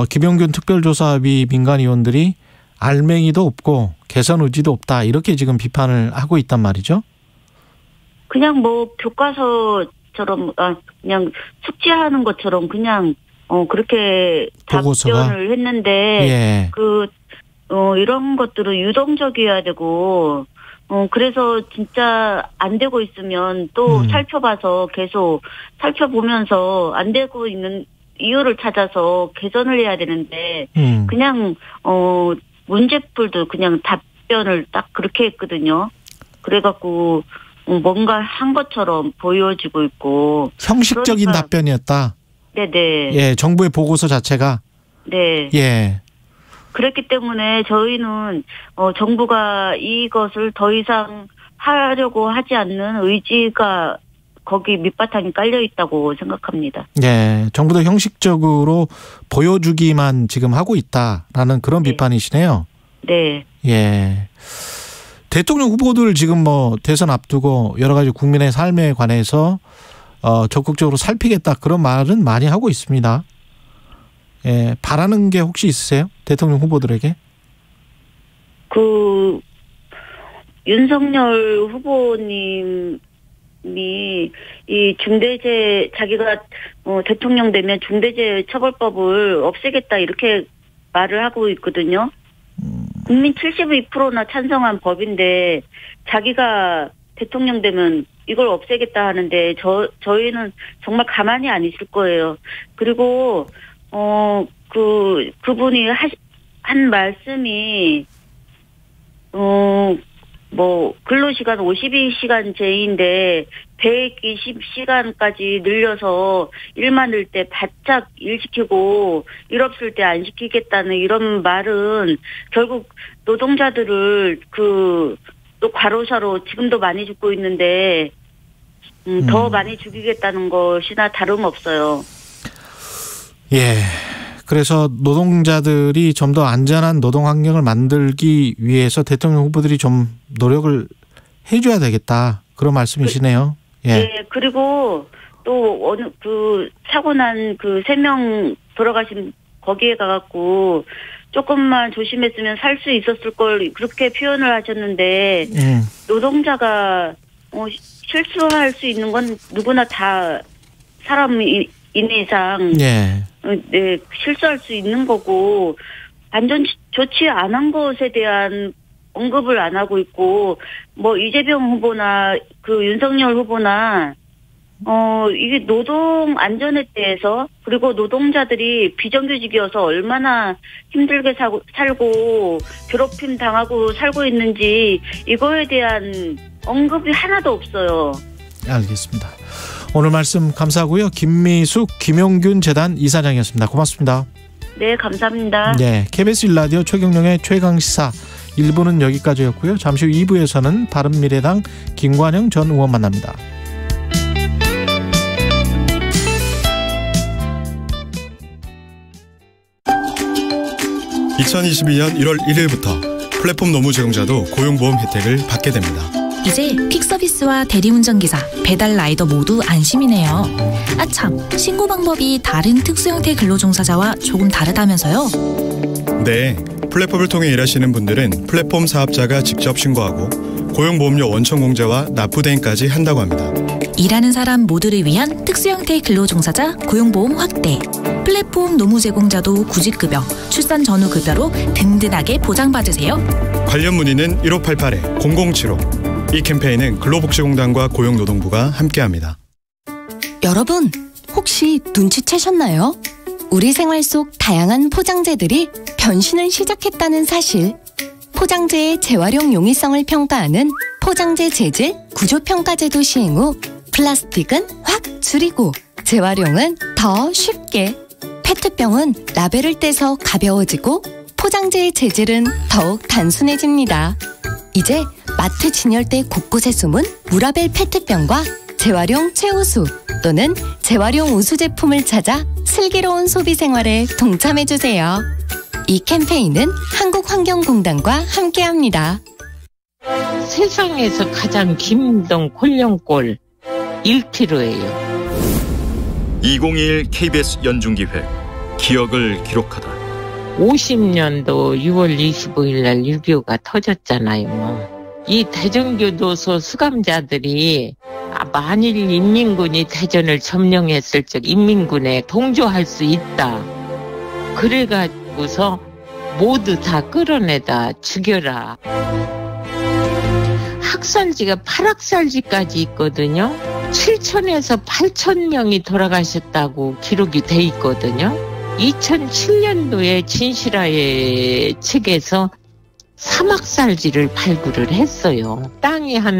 김용균 특별조사위 민간위원들이 알맹이도 없고 개선 의지도 없다 이렇게 지금 비판을 하고 있단 말이죠. 그냥 교과서처럼 그냥 숙지하는 것처럼 그냥 그렇게 보고서가? 답변을 했는데 예. 이런 것들은 유동적이어야 되고 그래서 진짜 안 되고 있으면 또 살펴봐서 계속 살펴보면서 안 되고 있는 이유를 찾아서 개선을 해야 되는데 그냥 문제풀도 그냥 답변을 딱 그렇게 했거든요. 그래갖고 뭔가 한 것처럼 보여지고 있고 형식적인 답변이었다. 네네. 예, 정부의 보고서 자체가. 네. 예. 그랬기 때문에 저희는 정부가 이것을 더 이상 하려고 하지 않는 의지가 거기 밑바탕이 깔려 있다고 생각합니다. 네, 정부도 형식적으로 보여주기만 지금 하고 있다라는 그런 네. 비판이시네요. 네. 예. 대통령 후보들 지금 대선 앞두고 여러 가지 국민의 삶에 관해서 적극적으로 살피겠다 그런 말은 많이 하고 있습니다. 예, 바라는 게 혹시 있으세요? 대통령 후보들에게? 윤석열 후보님이 이 자기가 대통령 되면 중대재해처벌법을 없애겠다 이렇게 말을 하고 있거든요. 국민 72%나 찬성한 법인데 자기가 대통령 되면 이걸 없애겠다 하는데 저희는 정말 가만히 안 있을 거예요. 그리고 그분이 한 말씀이 근로시간 52시간제인데 120시간까지 늘려서 일 많을 때 바짝 일 시키고 일 없을 때 안 시키겠다는 이런 말은 결국 노동자들을 또 과로사로 지금도 많이 죽고 있는데 더 많이 죽이겠다는 것이나 다름없어요. 예. 그래서 노동자들이 좀 더 안전한 노동 환경을 만들기 위해서 대통령 후보들이 좀 노력을 해줘야 되겠다. 그런 말씀이시네요. 예. 네. 그리고 또 사고 난 3명 돌아가신 거기에 가갖고 조금만 조심했으면 살 수 있었을 걸 그렇게 표현을 하셨는데 노동자가 실수할 수 있는 건 누구나 다 사람인 이상 예. 네, 실수할 수 있는 거고 안전 조치 안 한 것에 대한 언급을 안 하고 있고 이재명 후보나 윤석열 후보나 이게 노동 안전에 대해서 그리고 노동자들이 비정규직이어서 얼마나 힘들게 살고 괴롭힘 당하고 살고 있는지 이거에 대한 언급이 하나도 없어요. 알겠습니다. 오늘 말씀 감사하고요. 김미숙 김용균 재단 이사장이었습니다. 고맙습니다. 네, 감사합니다. 네, KBS 1라디오 최경영의 최강시사 1부는 여기까지였고요. 잠시 후 2부에서는 바른미래당 김관영 전 의원 만납니다. (2022년 1월 1일부터) 플랫폼 노무 제공자도 고용보험 혜택을 받게 됩니다. 이제 퀵 서비스와 대리운전기사, 배달 라이더 모두 안심이네요. 아참, 신고 방법이 다른 특수 형태 근로종사자와 조금 다르다면서요? 네, 플랫폼을 통해 일하시는 분들은 플랫폼 사업자가 직접 신고하고 고용보험료 원천 공제와 납부대행까지 한다고 합니다. 일하는 사람 모두를 위한 특수 형태 근로종사자 고용보험 확대. 플랫폼 노무 제공자도 구직급여, 출산 전후 급여로 든든하게 보장받으세요. 관련 문의는 1588-0075. 이 캠페인은 근로복지공단과 고용노동부가 함께합니다. 여러분, 혹시 눈치채셨나요? 우리 생활 속 다양한 포장재들이 변신을 시작했다는 사실. 포장재의 재활용 용이성을 평가하는 포장재 재질 구조평가제도 시행 후 플라스틱은 확 줄이고 재활용은 더 쉽게. 페트병은 라벨을 떼서 가벼워지고 포장재의 재질은 더욱 단순해집니다. 이제 마트 진열대 곳곳에 숨은 무라벨 페트병과 재활용 최우수 또는 재활용 우수 제품을 찾아 슬기로운 소비 생활에 동참해주세요. 이 캠페인은 한국환경공단과 함께합니다. 세상에서 가장 긴 콜령골 1km예요. 2021 KBS 연중기획 기억을 기록하다. 50년도 6월 25일 날 6.25가 터졌잖아요. 이 대전교도소 수감자들이 만일 인민군이 대전을 점령했을 적 인민군에 동조할 수 있다. 그래가지고서 모두 다 끌어내다 죽여라. 학살지가 8학살지까지 있거든요. 7천에서 8천 명이 돌아가셨다고 기록이 돼 있거든요. 2007년도에 진실화의 측에서 사막살지를 발굴을 했어요. 땅이 한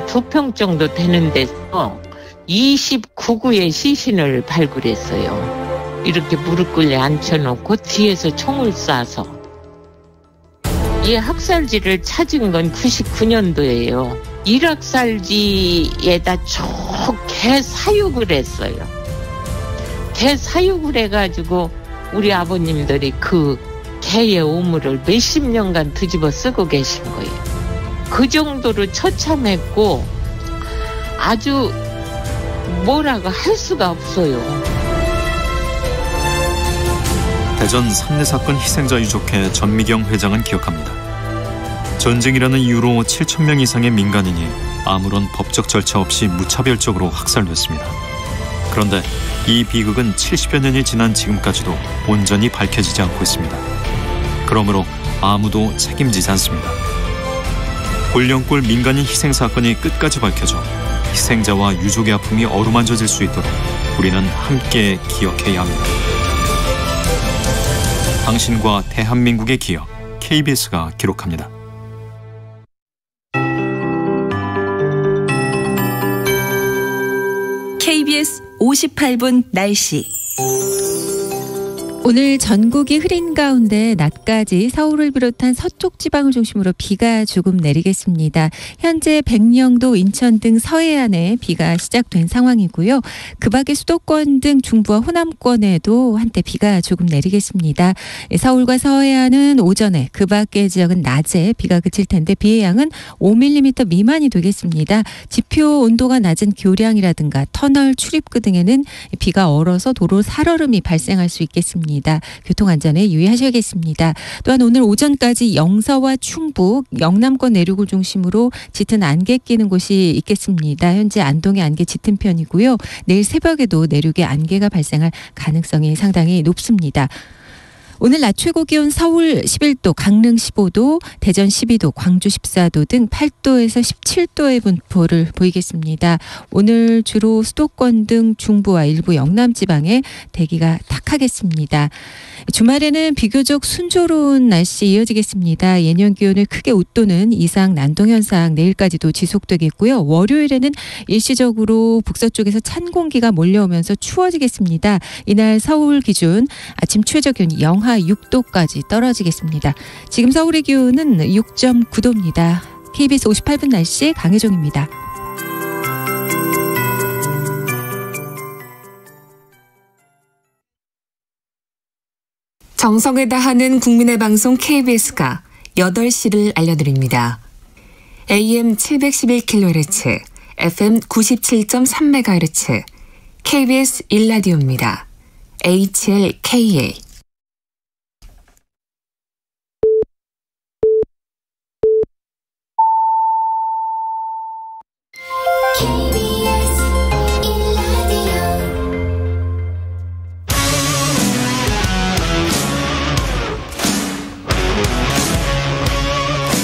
2평 정도 되는 데서 29구의 시신을 발굴했어요. 이렇게 무릎 꿇려 앉혀놓고 뒤에서 총을 쏴서. 이 학살지를 찾은 건 99년도예요. 일학살지에다 개 사육을 했어요. 개 사육을 해가지고 우리 아버님들이 그 개의 오물을 몇십 년간 뒤집어 쓰고 계신 거예요. 그 정도로 처참했고 아주 뭐라고 할 수가 없어요. 대전 3대 사건 희생자 유족회 전미경 회장은 기억합니다. 전쟁이라는 이유로 7,000명 이상의 민간인이 아무런 법적 절차 없이 무차별적으로 학살됐습니다. 그런데 이 비극은 70여 년이 지난 지금까지도 온전히 밝혀지지 않고 있습니다. 그러므로 아무도 책임지지 않습니다. 꼴령꼴 민간인 희생 사건이 끝까지 밝혀져 희생자와 유족의 아픔이 어루만져질 수 있도록 우리는 함께 기억해야 합니다. 당신과 대한민국의 기억, KBS가 기록합니다. KBS 58분 날씨. 오늘 전국이 흐린 가운데 낮까지 서울을 비롯한 서쪽 지방을 중심으로 비가 조금 내리겠습니다. 현재 백령도, 인천 등 서해안에 비가 시작된 상황이고요. 그 밖에 수도권 등 중부와 호남권에도 한때 비가 조금 내리겠습니다. 서울과 서해안은 오전에, 그 밖의 지역은 낮에 비가 그칠 텐데 비의 양은 5mm 미만이 되겠습니다. 지표 온도가 낮은 교량이라든가 터널 출입구 등에는 비가 얼어서 도로 살얼음이 발생할 수 있겠습니다. 교통안전에 유의하셔야겠습니다. 또한 오늘 오전까지 영서와 충북, 영남권 내륙을 중심으로 짙은 안개 끼는 곳이 있겠습니다. 현재 안동의 안개 짙은 편이고요. 내일 새벽에도 내륙에 안개가 발생할 가능성이 상당히 높습니다. 오늘 낮 최고 기온 서울 11도, 강릉 15도, 대전 12도, 광주 14도 등 8도에서 17도의 분포를 보이겠습니다. 오늘 주로 수도권 등 중부와 일부 영남 지방에 대기가 탁하겠습니다. 주말에는 비교적 순조로운 날씨 이어지겠습니다. 예년 기온을 크게 웃도는 이상 난동 현상 내일까지도 지속되겠고요. 월요일에는 일시적으로 북서쪽에서 찬 공기가 몰려오면서 추워지겠습니다. 이날 서울 기준 아침 최저 기온이 영하 6도까지 떨어지겠습니다. 지금 서울의 기온은 6.9도입니다. KBS 58분 날씨 강혜종입니다. 정성을 다하는 국민의 방송 KBS가 8시를 알려드립니다. AM 711kHz, FM 97.3MHz, KBS 1라디오입니다. HLKA.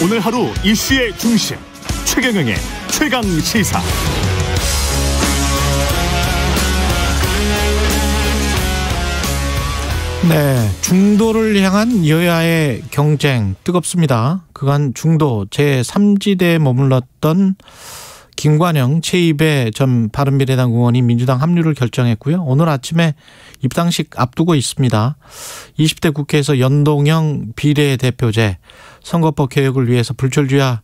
오늘 하루 이슈의 중심 최경영의 최강시사. 네, 중도를 향한 여야의 경쟁 뜨겁습니다. 그간 중도 제3지대에 머물렀던 김관영 제2배 전 바른미래당 의원이 민주당 합류를 결정했고요. 오늘 아침에 입당식 앞두고 있습니다. 20대 국회에서 연동형 비례대표제 선거법 개혁을 위해서 불철주야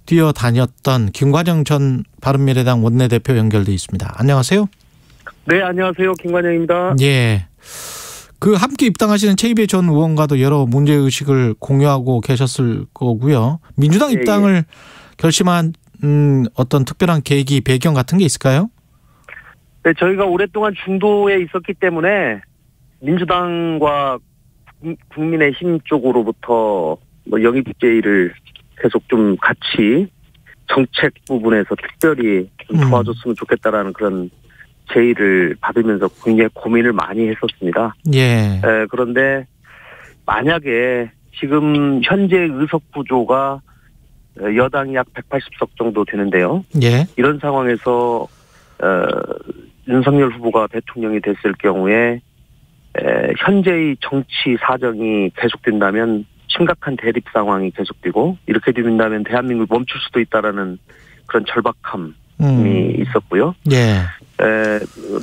뛰어다녔던 김관영 전 바른미래당 원내대표 연결돼 있습니다. 안녕하세요. 네, 안녕하세요. 김관영입니다. 예. 그 함께 입당하시는 최이배 전 의원과도 여러 문제의식을 공유하고 계셨을 거고요. 민주당 입당을 결심한 어떤 특별한 계기, 배경 같은 게 있을까요? 네, 저희가 오랫동안 중도에 있었기 때문에 민주당과 국민의힘 쪽으로부터 영입 제의를 계속 좀 같이 정책 부분에서 특별히 좀 도와줬으면 좋겠다라는 그런 제의를 받으면서 굉장히 고민을 많이 했었습니다. 예. 그런데 만약에 지금 현재 의석 구조가 여당이 약 180석 정도 되는데요. 예. 이런 상황에서 윤석열 후보가 대통령이 됐을 경우에 현재의 정치 사정이 계속된다면 심각한 대립 상황이 계속되고 이렇게 된다면 대한민국이 멈출 수도 있다라는 그런 절박함이 있었고요. 예.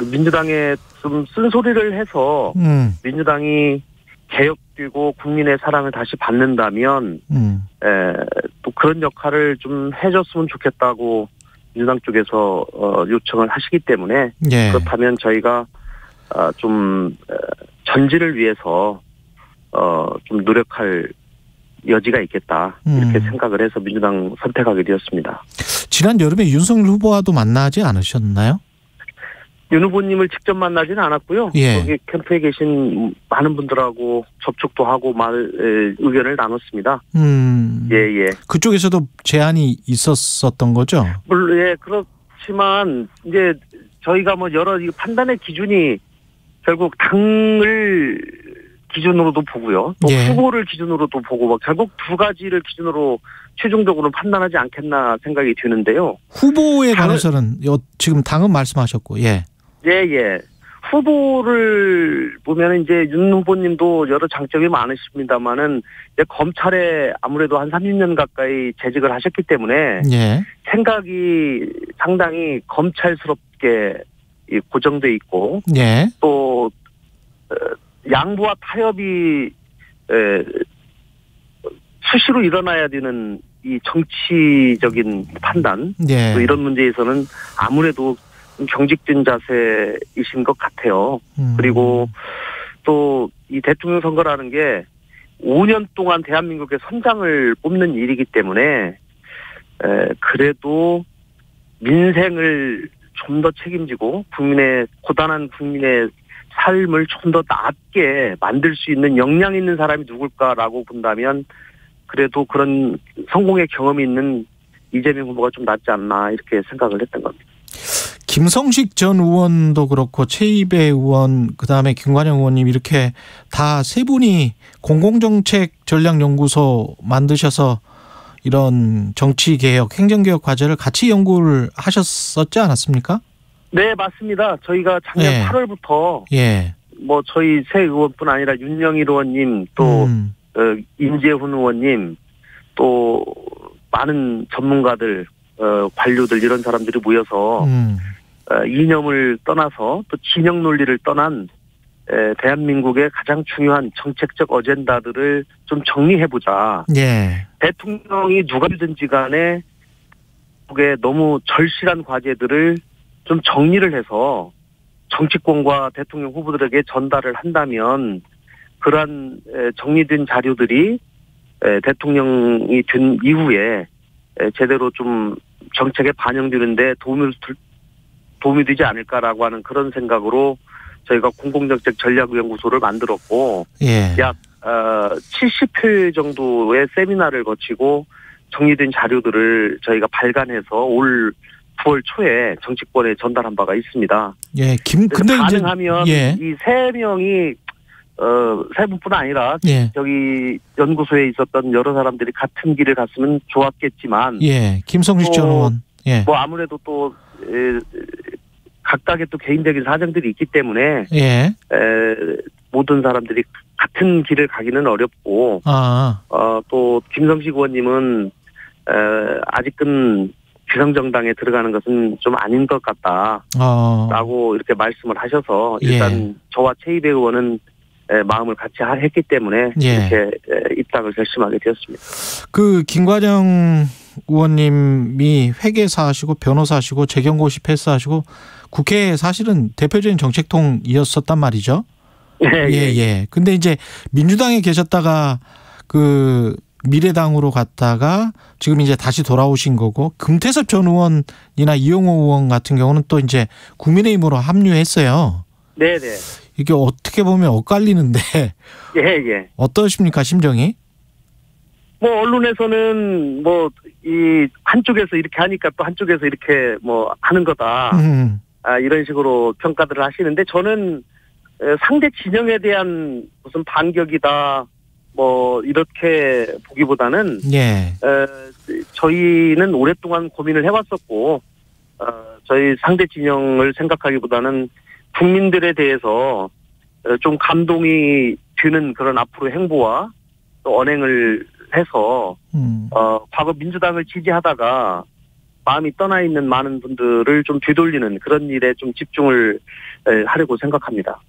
민주당에 좀 쓴소리를 해서 민주당이 개혁되고 국민의 사랑을 다시 받는다면 또 그런 역할을 좀 해줬으면 좋겠다고 민주당 쪽에서 요청을 하시기 때문에 예. 그렇다면 저희가 좀 전지를 위해서 좀 노력할 여지가 있겠다 이렇게 생각을 해서 민주당 선택하게 되었습니다. 지난 여름에 윤석열 후보와도 만나지 않으셨나요? 윤 후보님을 직접 만나지는 않았고요. 예. 거기 캠프에 계신 많은 분들하고 접촉도 하고 의견을 나눴습니다. 예. 그쪽에서도 제안이 있었었던 거죠? 물론 예, 그렇지만 이제 저희가 여러 판단의 기준이 결국 당을 기준으로도 보고요. 또 예. 후보를 기준으로도 보고 결국 두 가지를 기준으로 최종적으로 판단하지 않겠나 생각이 드는데요. 후보에 관해서는 지금 당은 말씀하셨고, 예. 예. 후보를 보면 이제 윤 후보님도 여러 장점이 많으십니다만은 검찰에 아무래도 한 30년 가까이 재직을 하셨기 때문에 예. 생각이 상당히 검찰스럽게 고정돼 있고 예. 또 양보와 타협이 수시로 일어나야 되는 이 정치적인 판단 예. 또 이런 문제에서는 아무래도 경직된 자세이신 것 같아요. 그리고 또 이 대통령 선거라는 게 5년 동안 대한민국의 선장을 뽑는 일이기 때문에 그래도 민생을 좀 더 책임지고 고단한 국민의 삶을 좀 더 낫게 만들 수 있는 역량 있는 사람이 누굴까라고 본다면 그래도 그런 성공의 경험이 있는 이재명 후보가 좀 낫지 않나 이렇게 생각을 했던 겁니다. 김성식 전 의원도 그렇고 최이배 의원 그다음에 김관영 의원님 이렇게 다 세 분이 공공정책 전략연구소 만드셔서 이런 정치개혁, 행정개혁 과제를 같이 연구를 하셨었지 않았습니까? 네, 맞습니다. 저희가 작년 예. 8월부터 예. 저희 새 의원뿐 아니라 윤영일 의원님 또 임재훈 의원님 또 많은 전문가들 관료들 이런 사람들이 모여서 이념을 떠나서 또 진영 논리를 떠난 대한민국의 가장 중요한 정책적 어젠다들을 좀 정리해보자. 예. 대통령이 누가든지 간에 국에 너무 절실한 과제들을 좀 정리를 해서 정치권과 대통령 후보들에게 전달을 한다면 그러한 정리된 자료들이 대통령이 된 이후에 제대로 좀 정책에 반영되는데 도움이 되지 않을까라고 하는 그런 생각으로 저희가 공공정책전략연구소를 만들었고 예. 약 70회 정도의 세미나를 거치고 정리된 자료들을 저희가 발간해서 올 9월 초에 정치권에 전달한 바가 있습니다. 예, 근데 가능하면 이제 이 세 명이 세 분뿐 아니라 예. 저기 연구소에 있었던 여러 사람들이 같은 길을 갔으면 좋았겠지만, 예, 김성식 전 의원, 예, 뭐 아무래도 또 각각의 또 개인적인 사정들이 있기 때문에 예, 모든 사람들이 같은 길을 가기는 어렵고, 또 김성식 의원님은 아직은 기성정당에 들어가는 것은 좀 아닌 것 같다라고 이렇게 말씀을 하셔서 일단 저와 최이배 의원은 마음을 같이 했기 때문에 이렇게 입당을 결심하게 되었습니다. 그 김관영 의원님이 회계사하시고 변호사하시고 재경고시 패스하시고 국회에 사실은 대표적인 정책통이었었단 말이죠. 예. 근데 이제 민주당에 계셨다가 그 미래당으로 갔다가 지금 이제 다시 돌아오신 거고, 금태섭 전 의원이나 이용호 의원 같은 경우는 또 이제 국민의힘으로 합류했어요. 네네. 이게 어떻게 보면 엇갈리는데. 예. 어떠십니까, 심정이? 뭐 언론에서는 뭐 이 한쪽에서 이렇게 하니까 또 한쪽에서 이렇게 뭐 하는 거다. 이런 식으로 평가들을 하시는데, 저는 상대 진영에 대한 무슨 반격이다, 뭐 이렇게 보기보다는 저희는 오랫동안 고민을 해왔었고, 저희 상대 진영을 생각하기보다는 국민들에 대해서 좀 감동이 드는 그런 앞으로 행보와 또 언행을 해서 과거 민주당을 지지하다가 마음이 떠나 있는 많은 분들을 좀 되돌리는 그런 일에 좀 집중을 하려고 생각합니다.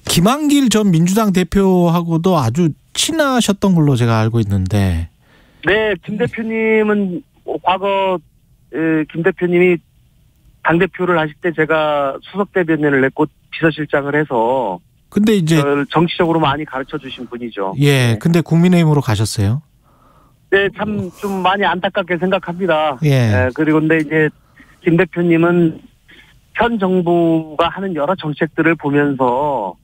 김한길 전 민주당 대표하고도 아주 친하셨던 걸로 제가 알고 있는데. 네, 김 대표님은 과거 김 대표님이 당대표를 하실 때 제가 수석 대변인을 냈고 비서실장을 해서, 근데 이제 정치적으로 많이 가르쳐 주신 분이죠. 예, 근데 국민의힘으로 가셨어요? 네, 참 좀 많이 안타깝게 생각합니다. 예. 그리고 근데 이제 김 대표님은 현 정부가 하는 여러 정책들을 보면서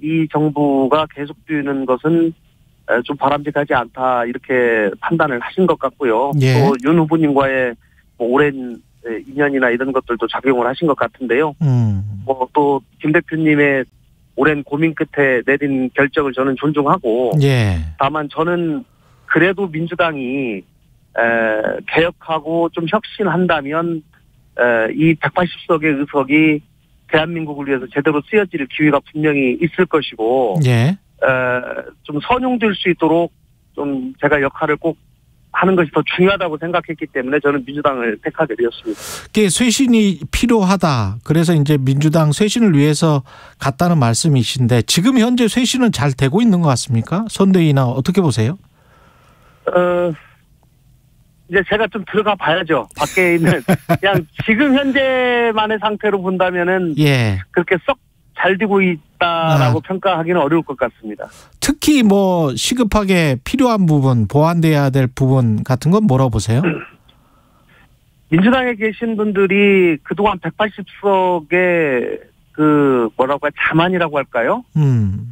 이 정부가 계속되는 것은 좀 바람직하지 않다, 이렇게 판단을 하신 것 같고요. 예. 또 윤 후보님과의 뭐 오랜 인연이나 이런 것들도 작용을 하신 것 같은데요. 뭐 또 김 대표님의 오랜 고민 끝에 내린 결정을 저는 존중하고, 다만 저는 그래도 민주당이 개혁하고 좀 혁신한다면 이 180석의 의석이 대한민국을 위해서 제대로 쓰여질 기회가 분명히 있을 것이고, 좀 선용될 수 있도록 좀 제가 역할을 꼭 하는 것이 더 중요하다고 생각했기 때문에 저는 민주당을 택하게 되었습니다. 그게 쇄신이 필요하다, 그래서 이제 민주당 쇄신을 위해서 갔다는 말씀이신데, 지금 현재 쇄신은 잘 되고 있는 것 같습니까? 선대위나 어떻게 보세요? 이제 제가 좀 들어가 봐야죠. 밖에 있는 그냥 지금 현재만의 상태로 본다면은 그렇게 썩 잘 되고 있다라고 평가하기는 어려울 것 같습니다. 특히 뭐 시급하게 필요한 부분, 보완돼야 될 부분 같은 건 뭐라고 보세요? 민주당에 계신 분들이 그동안 180석의 그 뭐라고 자만이라고 할까요?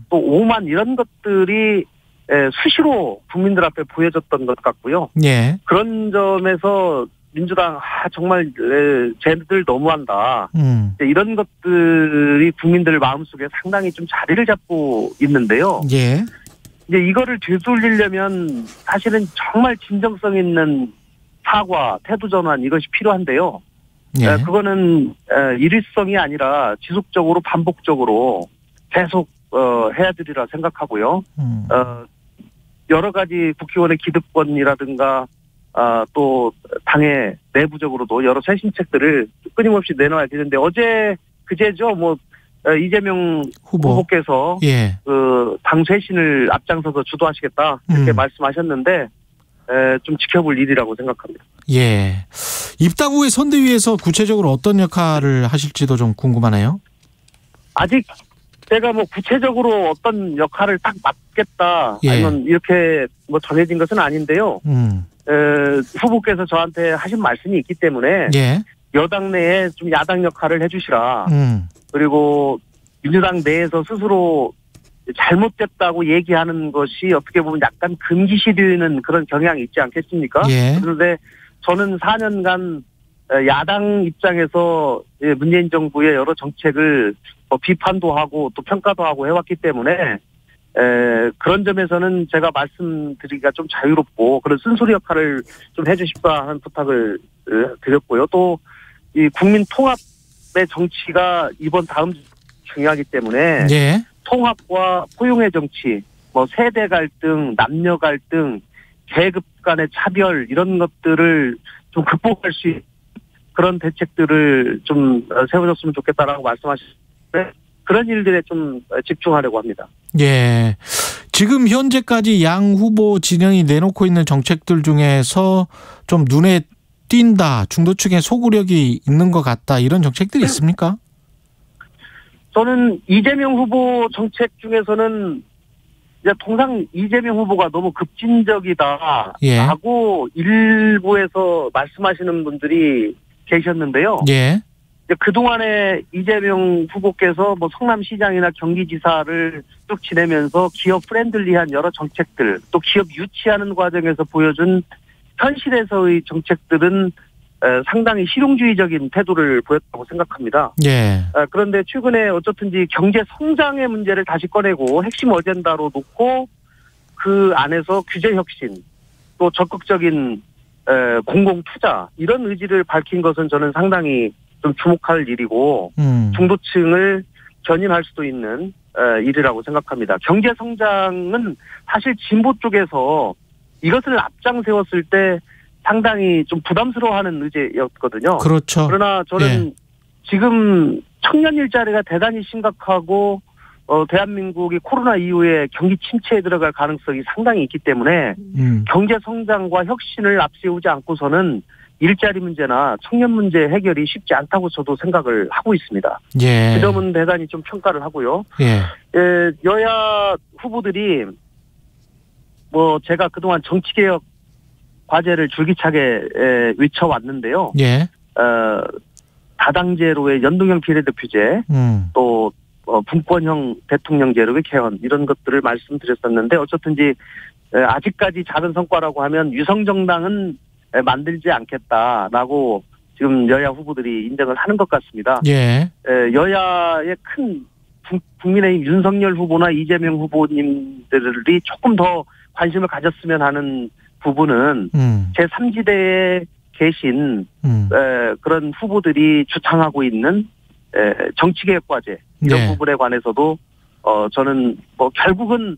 또 오만 이런 것들이 수시로 국민들 앞에 보여졌던 것 같고요. 그런 점에서 민주당 정말 쟤네들 너무한다, 이런 것들이 국민들 마음속에 상당히 좀 자리를 잡고 있는데요. 이제 이거를 되돌리려면 사실은 정말 진정성 있는 사과, 태도 전환, 이것이 필요한데요. 그거는 일회성이 아니라 지속적으로 반복적으로 계속 해야 되리라 생각하고요. 여러 가지 국회의원의 기득권이라든가 또 당의 내부적으로도 여러 쇄신책들을 끊임없이 내놔야 되는데, 그제죠, 뭐 이재명 후보께서 그 당 쇄신을 앞장서서 주도하시겠다, 이렇게 말씀하셨는데 좀 지켜볼 일이라고 생각합니다. 입당 후에 선대위에서 구체적으로 어떤 역할을 하실지도 좀 궁금하네요. 아직 제가 뭐 구체적으로 어떤 역할을 딱 맡겠다, 아니면 이렇게 뭐 정해진 것은 아닌데요. 후보께서 저한테 하신 말씀이 있기 때문에 예. 여당 내에 좀 야당 역할을 해주시라. 그리고 민주당 내에서 스스로 잘못됐다고 얘기하는 것이 어떻게 보면 약간 금기시되는 그런 경향이 있지 않겠습니까? 예. 그런데 저는 4년간 야당 입장에서 문재인 정부의 여러 정책을 비판도 하고 또 평가도 하고 해왔기 때문에 그런 점에서는 제가 말씀드리기가 좀 자유롭고 그런 쓴소리 역할을 좀 해주십사 하는 부탁을 드렸고요. 또 이 국민 통합의 정치가 이번 다음 중요하기 때문에 예. 통합과 포용의 정치, 뭐 세대 갈등, 남녀 갈등, 계급 간의 차별 이런 것들을 좀 극복할 수 있는 그런 대책들을 좀 세워줬으면 좋겠다라고 말씀하셨는데 그런 일들에 좀 집중하려고 합니다. 예. 지금 현재까지 양 후보 진영이 내놓고 있는 정책들 중에서 좀 눈에 띈다, 중도층의 소구력이 있는 것 같다 이런 정책들이 있습니까? 저는 이재명 후보 정책 중에서는 이제 통상 이재명 후보가 너무 급진적이다라고 일부에서 말씀하시는 분들이 계셨는데요. 예. 그동안에 이재명 후보께서 뭐 성남시장이나 경기지사를 쭉 지내면서 기업 프렌들리한 여러 정책들, 또 기업 유치하는 과정에서 보여준 현실에서의 정책들은 상당히 실용주의적인 태도를 보였다고 생각합니다. 예. 그런데 최근에 어쨌든지 경제 성장의 문제를 다시 꺼내고 핵심 어젠다로 놓고 그 안에서 규제 혁신, 또 적극적인 공공 투자 이런 의지를 밝힌 것은 저는 상당히 좀 주목할 일이고 중도층을 견인할 수도 있는 일이라고 생각합니다. 경제 성장은 사실 진보 쪽에서 이것을 앞장 세웠을 때 상당히 좀 부담스러워하는 의제였거든요. 그렇죠. 그러나 저는 지금 청년 일자리가 대단히 심각하고 대한민국이 코로나 이후에 경기 침체에 들어갈 가능성이 상당히 있기 때문에 경제 성장과 혁신을 앞세우지 않고서는 일자리 문제나 청년 문제 해결이 쉽지 않다고 저도 생각을 하고 있습니다. 예. 그 점은 대단히 좀 평가를 하고요. 예. 여야 후보들이 뭐 제가 그동안 정치개혁 과제를 줄기차게 외쳐왔는데요. 예. 다당제로의 연동형 비례대표제, 또 분권형 대통령제로의 개헌 이런 것들을 말씀드렸었는데 어쨌든지 아직까지 작은 성과라고 하면 유성정당은 만들지 않겠다라고 지금 여야 후보들이 인정을 하는 것 같습니다. 예. 여야의 큰 국민의힘 윤석열 후보나 이재명 후보님들이 조금 더 관심을 가졌으면 하는 부분은 제3지대에 계신 그런 후보들이 주창하고 있는 정치개혁과제 이런 부분에 관해서도 저는 뭐 결국은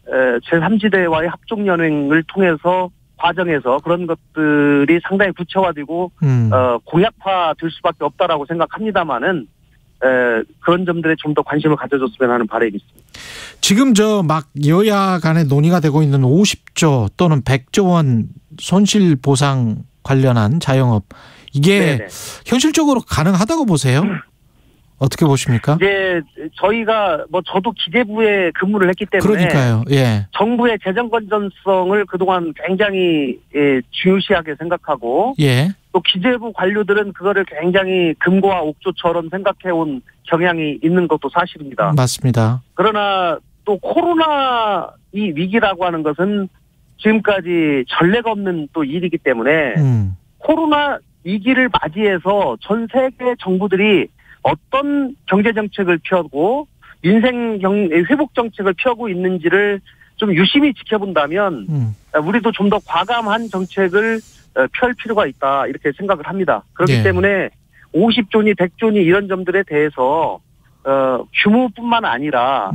제3지대와의 합종연횡을 통해서 과정에서 그런 것들이 상당히 구체화되고 공약화될 수밖에 없다라고 생각합니다마는 그런 점들에 좀 더 관심을 가져줬으면 하는 바람이 있습니다. 지금 막 여야 간에 논의가 되고 있는 50조 또는 100조 원 손실 보상 관련한 자영업 이게 네네. 현실적으로 가능하다고 보세요? 어떻게 보십니까? 이제 저희가 뭐 저도 기재부에 근무를 했기 때문에 그러니까요. 예. 정부의 재정 건전성을 그동안 굉장히 중요시하게 생각하고 예. 또 기재부 관료들은 그거를 굉장히 금고와 옥조처럼 생각해온 경향이 있는 것도 사실입니다. 맞습니다. 그러나 또 코로나 이 위기라고 하는 것은 지금까지 전례가 없는 또 일이기 때문에 코로나 위기를 맞이해서 전 세계 정부들이 어떤 경제 정책을 펴고 민생 회복 정책을 펴고 있는지를 좀 유심히 지켜본다면 우리도 좀 더 과감한 정책을 펼 필요가 있다 이렇게 생각을 합니다. 그렇기 때문에 50조니 100조니 이런 점들에 대해서 규모뿐만 아니라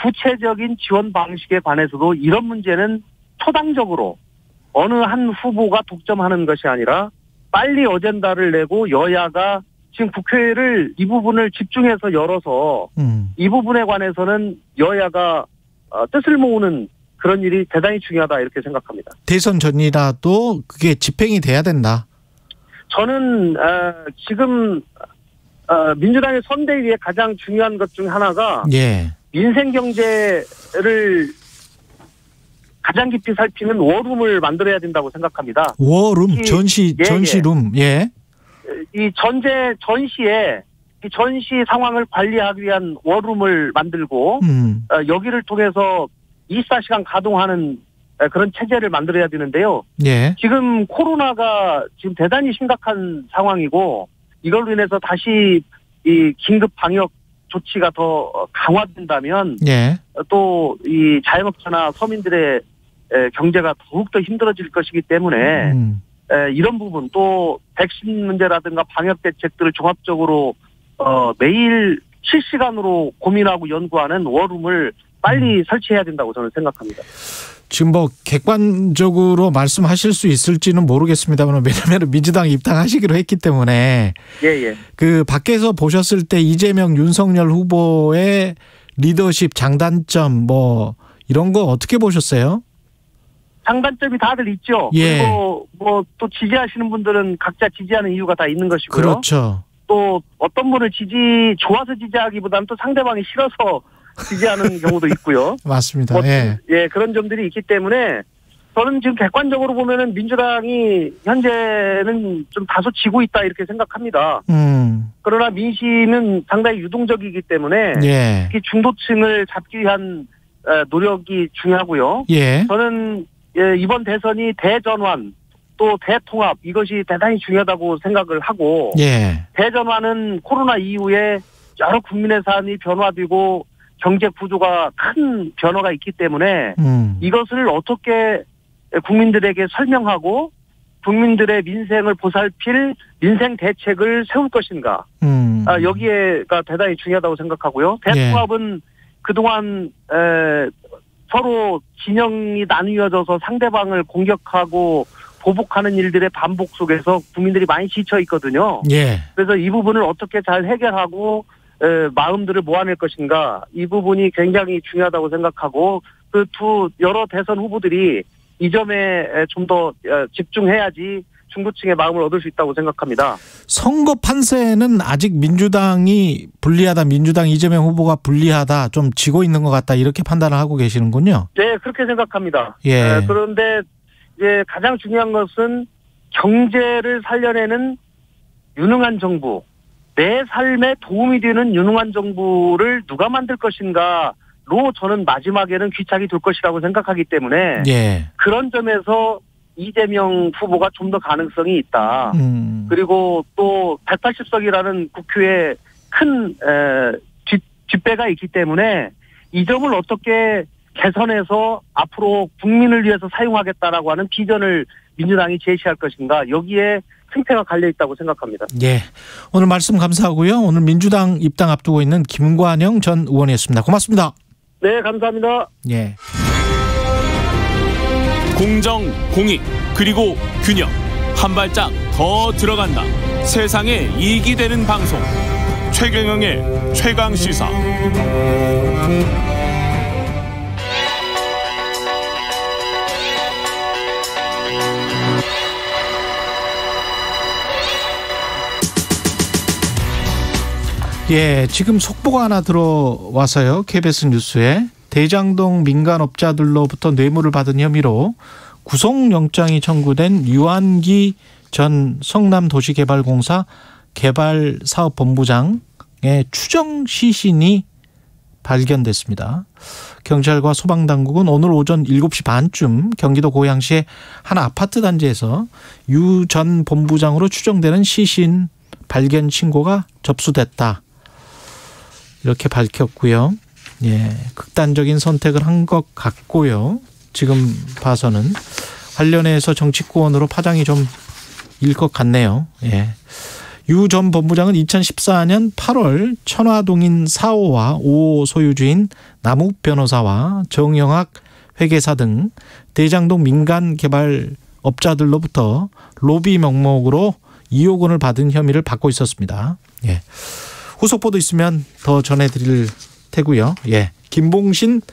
구체적인 지원 방식에 관해서도 이런 문제는 초당적으로 어느 한 후보가 독점하는 것이 아니라 빨리 어젠다를 내고 여야가 지금 국회를 이 부분을 집중해서 열어서 이 부분에 관해서는 여야가 뜻을 모으는 그런 일이 대단히 중요하다 이렇게 생각합니다. 대선 전이라도 그게 집행이 돼야 된다. 저는 지금 민주당의 선대위의 가장 중요한 것 중 하나가 민생 경제를 가장 깊이 살피는 워룸을 만들어야 된다고 생각합니다. 워룸, 전시룸, 예. 이 전시에 이 전시 상황을 관리하기 위한 워룸을 만들고 여기를 통해서 24시간 가동하는 그런 체제를 만들어야 되는데요. 예. 지금 코로나가 지금 대단히 심각한 상황이고 이걸로 인해서 다시 이 긴급 방역 조치가 더 강화된다면 예. 또 이 자영업자나 서민들의 경제가 더욱더 힘들어질 것이기 때문에 이런 부분 또 백신 문제라든가 방역 대책들을 종합적으로 매일 실시간으로 고민하고 연구하는 워룸을 빨리 설치해야 된다고 저는 생각합니다. 지금 뭐 객관적으로 말씀하실 수 있을지는 모르겠습니다만 왜냐하면 민주당에 입당하시기로 했기 때문에 예. 그 밖에서 보셨을 때 이재명, 윤석열 후보의 리더십 장단점 뭐 이런 거 어떻게 보셨어요? 장단점이 다들 있죠. 예. 그리고 뭐 또 지지하시는 분들은 각자 지지하는 이유가 다 있는 것이고요. 그렇죠. 또 어떤 분을 좋아서 지지하기보다는 또 상대방이 싫어서 지지하는 경우도 있고요. 맞습니다. 뭐, 예, 그런 점들이 있기 때문에 저는 지금 객관적으로 보면은 민주당이 현재는 좀 다소 지고 있다 이렇게 생각합니다. 그러나 민심은 상당히 유동적이기 때문에 예. 특히 중도층을 잡기 위한 노력이 중요하고요. 예. 저는 이번 대선이 대전환 또 대통합 이것이 대단히 중요하다고 생각을 하고 예. 대전환은 코로나 이후에 여러 국민의 삶이 변화되고 경제 구조가 큰 변화가 있기 때문에 이것을 어떻게 국민들에게 설명하고 국민들의 민생을 보살필 민생 대책을 세울 것인가 여기에가 대단히 중요하다고 생각하고요. 대통합은 그동안 서로 진영이 나뉘어져서 상대방을 공격하고 보복하는 일들의 반복 속에서 국민들이 많이 지쳐 있거든요. 예. 그래서 이 부분을 어떻게 잘 해결하고 마음들을 모아낼 것인가 이 부분이 굉장히 중요하다고 생각하고 그 여러 대선 후보들이 이 점에 좀 더 집중해야지 중도층의 마음을 얻을 수 있다고 생각합니다. 선거 판세는 아직 민주당이 불리하다, 민주당 이재명 후보가 불리하다, 좀 지고 있는 것 같다 이렇게 판단을 하고 계시는군요. 네, 그렇게 생각합니다. 예. 그런데 이제 가장 중요한 것은 경제를 살려내는 유능한 정부, 내 삶에 도움이 되는 유능한 정부를 누가 만들 것인가로 저는 마지막에는 귀착이 될 것이라고 생각하기 때문에 예. 그런 점에서 이재명 후보가 좀 더 가능성이 있다. 그리고 또 180석이라는 국회에 큰 뒷배가 있기 때문에 이 점을 어떻게 개선해서 앞으로 국민을 위해서 사용하겠다라고 하는 비전을 민주당이 제시할 것인가 여기에 승패가 갈려 있다고 생각합니다. 예, 오늘 말씀 감사하고요. 오늘 민주당 입당 앞두고 있는 김관영 전 의원이었습니다. 고맙습니다. 네, 감사합니다. 예. 공정, 공익, 그리고 균형. 한 발짝 더 들어간다. 세상에 이익이 되는 방송. 최경영의 최강시사. 예, 지금 속보가 하나 들어와서요. KBS 뉴스에 대장동 민간업자들로부터 뇌물을 받은 혐의로 구속영장이 청구된 유한기 전 성남도시개발공사 개발사업본부장의 추정 시신이 발견됐습니다. 경찰과 소방당국은 오늘 오전 7시 반쯤 경기도 고양시의 한 아파트 단지에서 유 전 본부장으로 추정되는 시신 발견 신고가 접수됐다. 이렇게 밝혔고요. 예, 극단적인 선택을 한 것 같고요. 지금 봐서는 관련해서 정치권으로 파장이 좀 일 것 같네요. 예. 유 전 본부장은 2014년 8월 천화동인 4호와 5호 소유주인 남욱 변호사와 정영학 회계사 등 대장동 민간 개발 업자들로부터 로비 명목으로 2억 원을 받은 혐의를 받고 있었습니다. 예. 후속 보도 있으면 더 전해드릴 테고요. 예. 김봉신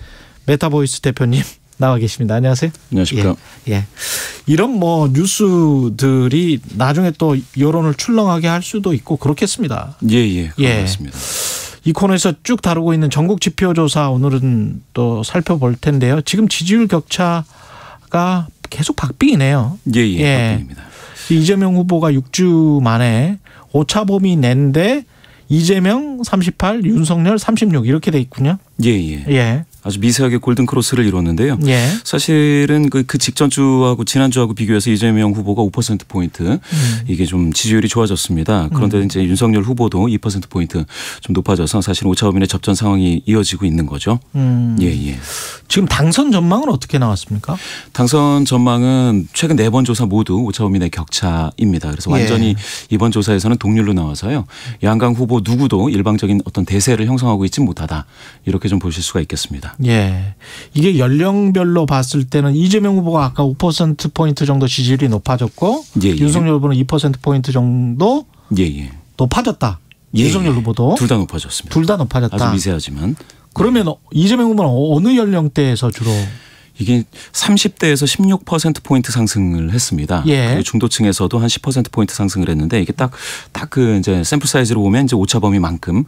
메타보이스 대표님 나와 계십니다. 안녕하세요. 안녕하십니까. 예. 이런 뭐 뉴스들이 나중에 또 여론을 출렁하게 할 수도 있고 그렇겠습니다. 예. 그렇습니다. 이 코너에서 쭉 다루고 있는 전국 지표조사 오늘은 또 살펴볼 텐데요. 지금 지지율 격차가 계속 박빙이네요. 예. 박빙입니다. 이재명 후보가 6주 만에 오차범위 낸데 이재명 38, 윤석열 36 이렇게 돼 있군요. 예. 아주 미세하게 골든 크로스를 이뤘는데요. 사실은 그 직전 주하고 지난 주하고 비교해서 이재명 후보가 5%포인트 이게 좀 지지율이 좋아졌습니다. 그런데 이제 윤석열 후보도 2%포인트 좀 높아져서 사실 오차범위의 접전 상황이 이어지고 있는 거죠. 예. 지금 당선 전망은 어떻게 나왔습니까? 당선 전망은 최근 4번 조사 모두 오차범위 내 격차입니다. 그래서 완전히 이번 조사에서는 동률로 나와서요. 양강 후보 누구도 일방적인 어떤 대세를 형성하고 있지 못하다. 이렇게 좀 보실 수가 있겠습니다. 예. 이게 연령별로 봤을 때는 이재명 후보가 아까 5%포인트 정도 지지율이 높아졌고 윤석열 후보는 2%포인트 정도 높아졌다. 윤석열 후보도. 둘 다 높아졌습니다. 둘 다 높아졌다. 아주 미세하지만. 그러면 이재명 후보는 어느 연령대에서 주로? 이게 30대에서 16%포인트 상승을 했습니다. 그리고 중도층에서도 한 10%포인트 상승을 했는데 이게 딱 그 이제 샘플 사이즈로 보면 이제 오차범위만큼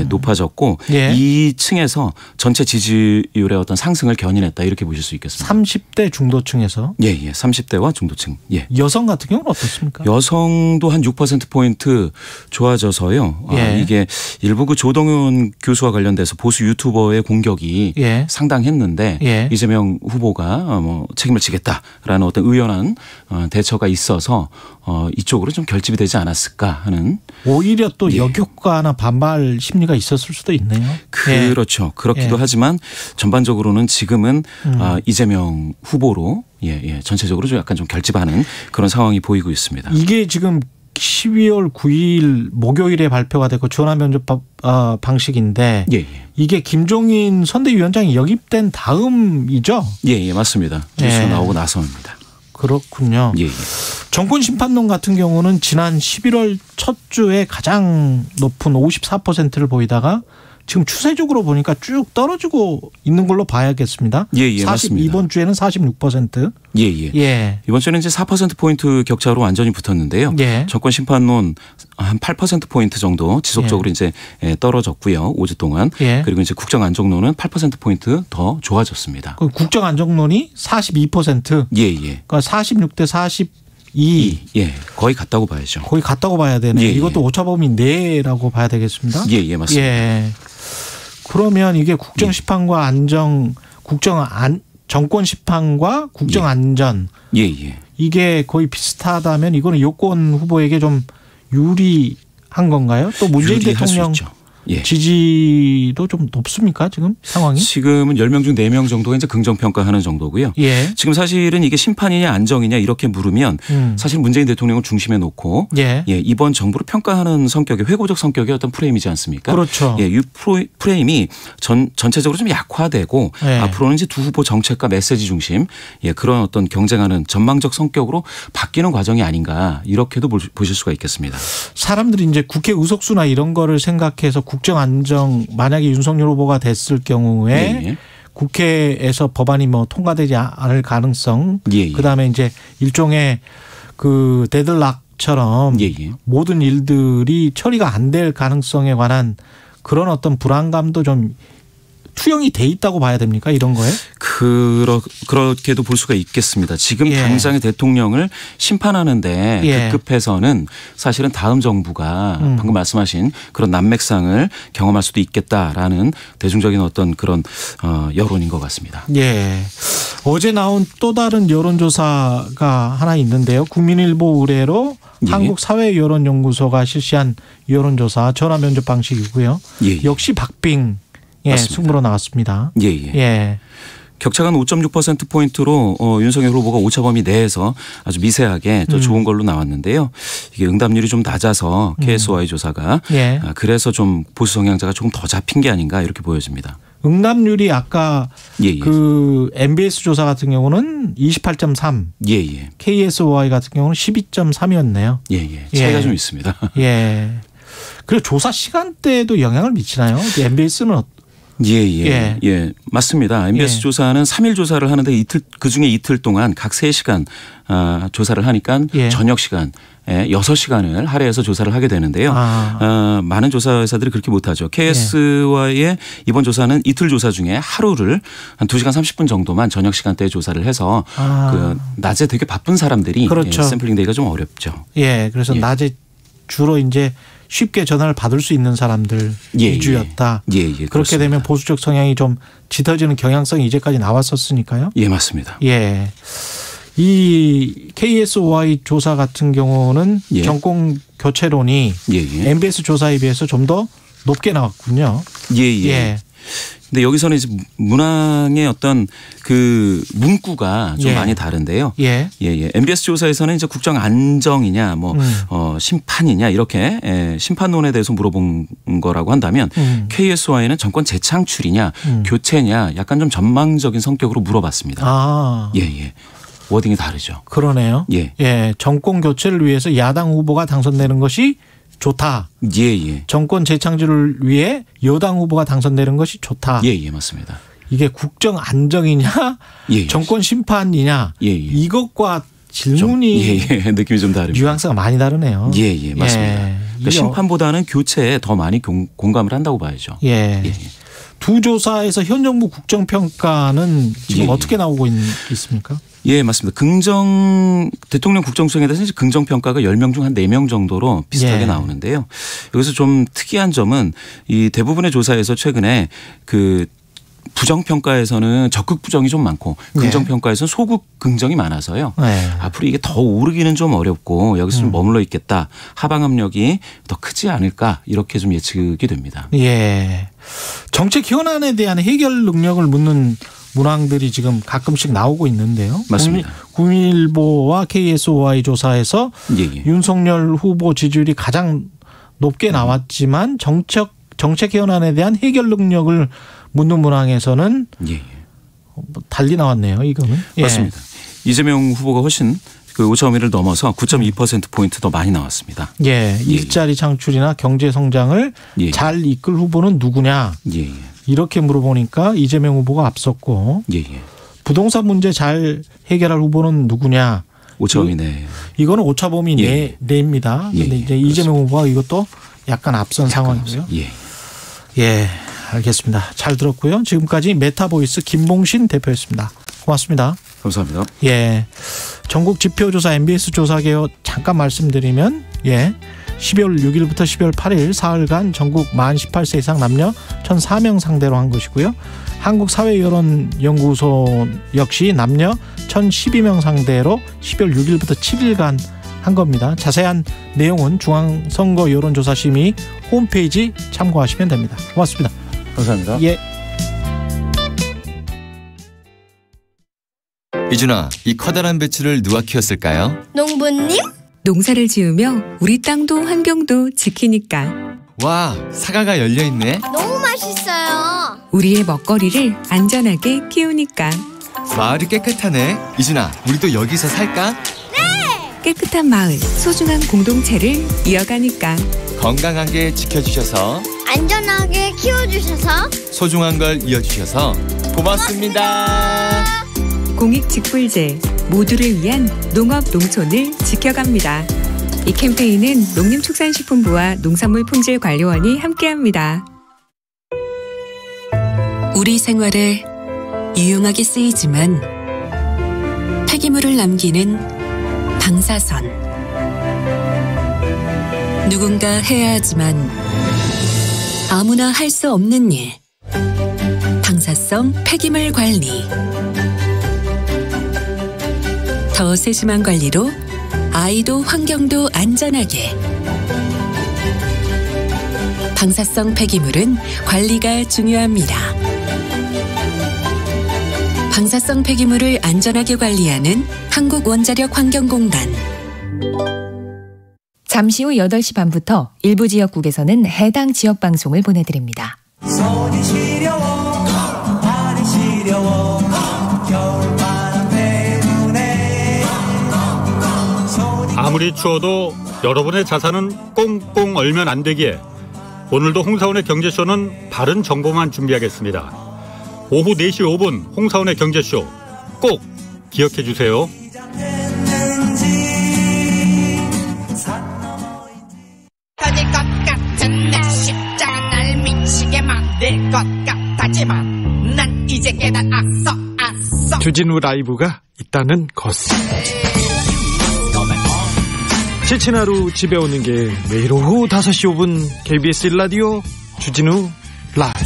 높아졌고 이 층에서 전체 지지율의 어떤 상승을 견인했다 이렇게 보실 수 있겠습니다. 30대 중도층에서? 예. 30대와 중도층. 여성 같은 경우는 어떻습니까? 여성도 한 6%포인트 좋아져서요. 이게 일부 그 조동현 교수와 관련돼서 보수 유튜버의 공격이 상당했는데 이재명 후보가 뭐 책임을 지겠다라는 어떤 의연한 대처가 있어서 이쪽으로 좀 결집이 되지 않았을까 하는. 오히려 또 역효과나 반발 심리가 있었을 수도 있네요. 그렇죠. 그렇기도 하지만 전반적으로는 지금은 이재명 후보로 전체적으로 좀 약간 좀 결집하는 그런 상황이 보이고 있습니다. 이게 지금 12월 9일 목요일에 발표가 되고 전화 면접 방식인데 이게 김종인 선대위원장이 역입된 다음이죠? 예, 맞습니다. 뉴스가 나오고 나서입니다. 그렇군요. 정권 심판론 같은 경우는 지난 11월 첫 주에 가장 높은 54%를 보이다가 지금 추세적으로 보니까 쭉 떨어지고 있는 걸로 봐야겠습니다. 맞습니다. 이번 주에는 46%. 이번 주에는 이제 4%포인트 격차로 완전히 붙었는데요. 정권 심판론 한 8%포인트 정도 지속적으로 이제 떨어졌고요. 5주 동안. 그리고 이제 국정 안정론은 8%포인트 더 좋아졌습니다. 국정 안정론이 42%. 그러니까 46대 42. 거의 같다고 봐야죠. 거의 같다고 봐야 되네요. 이것도 오차범위 내라고 봐야 되겠습니다. 맞습니다. 그러면 이게 국정 심판과 정권 심판과 국정 안전 이게 거의 비슷하다면 이거는 여권 후보에게 좀 유리한 건가요? 또 문재인 대통령 지지도 좀 높습니까 지금 상황이? 지금은 10명 중 4명 정도가 이제 긍정평가하는 정도고요. 지금 사실은 이게 심판이냐 안정이냐 이렇게 물으면 사실 문재인 대통령을 중심에 놓고 이번 정부를 평가하는 성격의 회고적 성격의 어떤 프레임이지 않습니까? 그렇죠. 이 프레임이 전체적으로 좀 약화되고 앞으로는 이제 두 후보 정책과 메시지 중심 그런 어떤 경쟁하는 전망적 성격으로 바뀌는 과정이 아닌가 이렇게도 보실 수가 있겠습니다. 사람들이 이제 국회 의석수나 이런 거를 생각해서 국정 안정 만약에 윤석열 후보가 됐을 경우에 국회에서 법안이 뭐 통과되지 않을 가능성 그다음에 이제 일종의 그 데들락처럼 모든 일들이 처리가 안 될 가능성에 관한 그런 어떤 불안감도 좀 투영이 돼 있다고 봐야 됩니까? 이런 거에? 그렇게도 볼 수가 있겠습니다. 지금 당장의 대통령을 심판하는데 급급해서는 사실은 다음 정부가 방금 말씀하신 그런 난맥상을 경험할 수도 있겠다라는 대중적인 어떤 그런 여론인 것 같습니다. 어제 나온 또 다른 여론조사가 하나 있는데요. 국민일보 의뢰로 한국사회여론연구소가 실시한 여론조사 전화 면접 방식이고요. 역시 박빙 승부로 나왔습니다. 격차가 5.6%포인트로 윤석열 후보가 오차범위 내에서 아주 미세하게 또 좋은 걸로 나왔는데요. 이게 응답률이 좀 낮아서 KSY 조사가 그래서 좀 보수 성향자가 조금 더 잡힌 게 아닌가 이렇게 보여집니다. 응답률이 아까 그 MBS 조사 같은 경우는 28.3, KSY 같은 경우는 12.3이었네요. 차이가 좀 있습니다. 그리고 조사 시간대에도 영향을 미치나요? MBS는 예, 맞습니다. MBS 조사는 3일 조사를 하는데 그중에 이틀 동안 각 3시간 조사를 하니까 저녁 시간 6시간을 할애해서 조사를 하게 되는데요. 많은 조사 회사들이 그렇게 못하죠. KS와의 이번 조사는 이틀 조사 중에 하루를 한 2시간 30분 정도만 저녁 시간대에 조사를 해서 그 낮에 되게 바쁜 사람들이 그렇죠. 샘플링 되기가 좀 어렵죠. 그래서 낮에 주로 이제 쉽게 전화를 받을 수 있는 사람들 위주였다. 그렇게 그렇습니다. 되면 보수적 성향이 좀 짙어지는 경향성이 이제까지 나왔었으니까요. 맞습니다. 이 KSOI 조사 같은 경우는 정권 교체론이 MBS 조사에 비해서 좀 더 높게 나왔군요. 근데 여기서는 이제 문항의 어떤 그 문구가 좀 많이 다른데요. MBS 조사에서는 이제 국정 안정이냐 심판이냐 이렇게 심판론에 대해서 물어본 거라고 한다면 KSY는 정권 재창출이냐 교체냐 약간 좀 전망적인 성격으로 물어봤습니다. 워딩이 다르죠. 그러네요. 정권 교체를 위해서 야당 후보가 당선되는 것이 좋다. 정권 재창출을 위해 여당 후보가 당선되는 것이 좋다. 맞습니다. 이게 국정 안정이냐, 정권 심판이냐, 이것과 질문이 느낌이 좀 다르죠. 뉘앙스가 많이 다르네요. 맞습니다. 그러니까 심판보다는 교체에 더 많이 공감을 한다고 봐야죠. 두 조사에서 현 정부 국정평가는 지금 어떻게 나오고 있습니까? 맞습니다. 대통령 국정수행에 대해서 이제 긍정평가가 10명 중 한 4명 정도로 비슷하게 나오는데요. 여기서 좀 특이한 점은 이 대부분의 조사에서 최근에 그 부정평가에서는 적극 부정이 좀 많고 긍정평가에서는 소극 긍정이 많아서요. 앞으로 이게 더 오르기는 좀 어렵고 여기서 좀 머물러 있겠다. 하방 압력이 더 크지 않을까 이렇게 좀 예측이 됩니다. 정책 현안에 대한 해결 능력을 묻는 문항들이 지금 가끔씩 나오고 있는데요. 맞습니다. 국민일보와 KSOI 조사에서 윤석열 후보 지지율이 가장 높게 나왔지만 정책 현안에 대한 해결 능력을 묻는 문항에서는 달리 나왔네요. 이거는. 맞습니다. 이재명 후보가 훨씬 그 5.1을 넘어서 9.2%포인트 더 많이 나왔습니다. 일자리 창출이나 경제 성장을 잘 이끌 후보는 누구냐. 이렇게 물어보니까 이재명 후보가 앞섰고 부동산 문제 잘 해결할 후보는 누구냐. 오차범위 이거는 오차범위 내입니다. 그런데 이제 이재명 후보가 이것도 약간 앞선 상황이고요. 알겠습니다. 잘 들었고요. 지금까지 메타보이스 김봉신 대표였습니다. 고맙습니다. 감사합니다. 전국 지표조사 MBS 조사개요 잠깐 말씀드리면 12월 6일부터 12월 8일 사흘간 전국 만 18세 이상 남녀 1,004명 상대로 한 것이고요. 한국사회여론연구소 역시 남녀 1,012명 상대로 12월 6일부터 7일간 한 겁니다. 자세한 내용은 중앙선거여론조사심의 홈페이지 참고하시면 됩니다. 고맙습니다. 감사합니다. 이준아, 이 커다란 배추를 누가 키웠을까요? 농부님? 농사를 지으며 우리 땅도 환경도 지키니까. 와, 사과가 열려있네. 너무 맛있어요. 우리의 먹거리를 안전하게 키우니까. 마을이 깨끗하네. 이준아, 우리도 여기서 살까? 네! 깨끗한 마을, 소중한 공동체를 이어가니까. 건강하게 지켜주셔서, 안전하게 키워주셔서, 소중한 걸 이어주셔서 고맙습니다. 공익직불제, 모두를 위한 농업 농촌을 지켜갑니다. 이 캠페인은 농림축산식품부와 농산물품질관리원이 함께합니다. 우리 생활에 유용하게 쓰이지만 폐기물을 남기는 방사선. 누군가 해야 하지만 아무나 할 수 없는 일. 방사성 폐기물 관리. 더 세심한 관리로 아이도 환경도 안전하게. 방사성 폐기물은 관리가 중요합니다. 방사성 폐기물을 안전하게 관리하는 한국원자력환경공단. 잠시 후 8시 반부터 일부 지역국에서는 해당 지역 방송을 보내드립니다. 손이 시려워 발이 시려워 겨울바람 때문에 아무리 추워도 여러분의 자산은 꽁꽁 얼면 안 되기에 오늘도 홍사원의 경제쇼는 바른 정보만 준비하겠습니다. 오후 4시 5분 홍사원의 경제쇼 꼭 기억해 주세요. 터질 것 같은 내 십자가 날 미치게 만들 것 같았지만 난 이제 깨달았어. 주진우 라이브가 있다는 것을. 지친 하루 집에 오는 게 매일 오후 5시 5분 KBS 1라디오 주진우 라이브.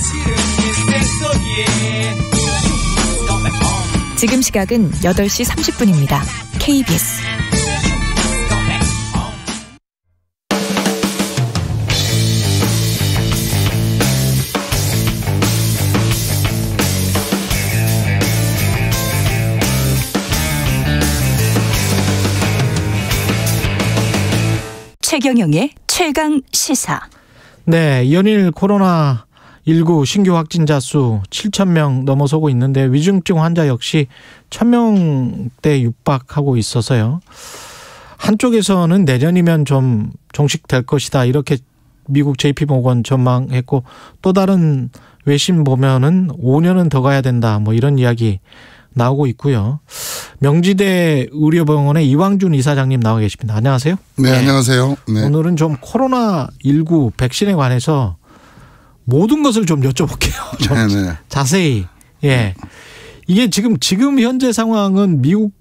지금 시각은 8시 30분입니다. KBS 최경영의 최강 시사. 네, 연일 코로나19 신규 확진자 수 7,000명 넘어서고 있는데 위중증 환자 역시 1,000명대 육박하고 있어서요. 한쪽에서는 내년이면 좀 종식될 것이다 이렇게 미국 JP모건 전망했고, 또 다른 외신 보면은 5년은 더 가야 된다 뭐 이런 이야기 나오고 있고요. 명지대 의료병원의 이왕준 이사장님 나와 계십니다. 안녕하세요. 네, 안녕하세요. 네. 오늘은 좀 코로나19 백신에 관해서 모든 것을 좀 여쭤볼게요. 좀 네네. 자세히. 예. 이게 지금 현재 상황은 미국,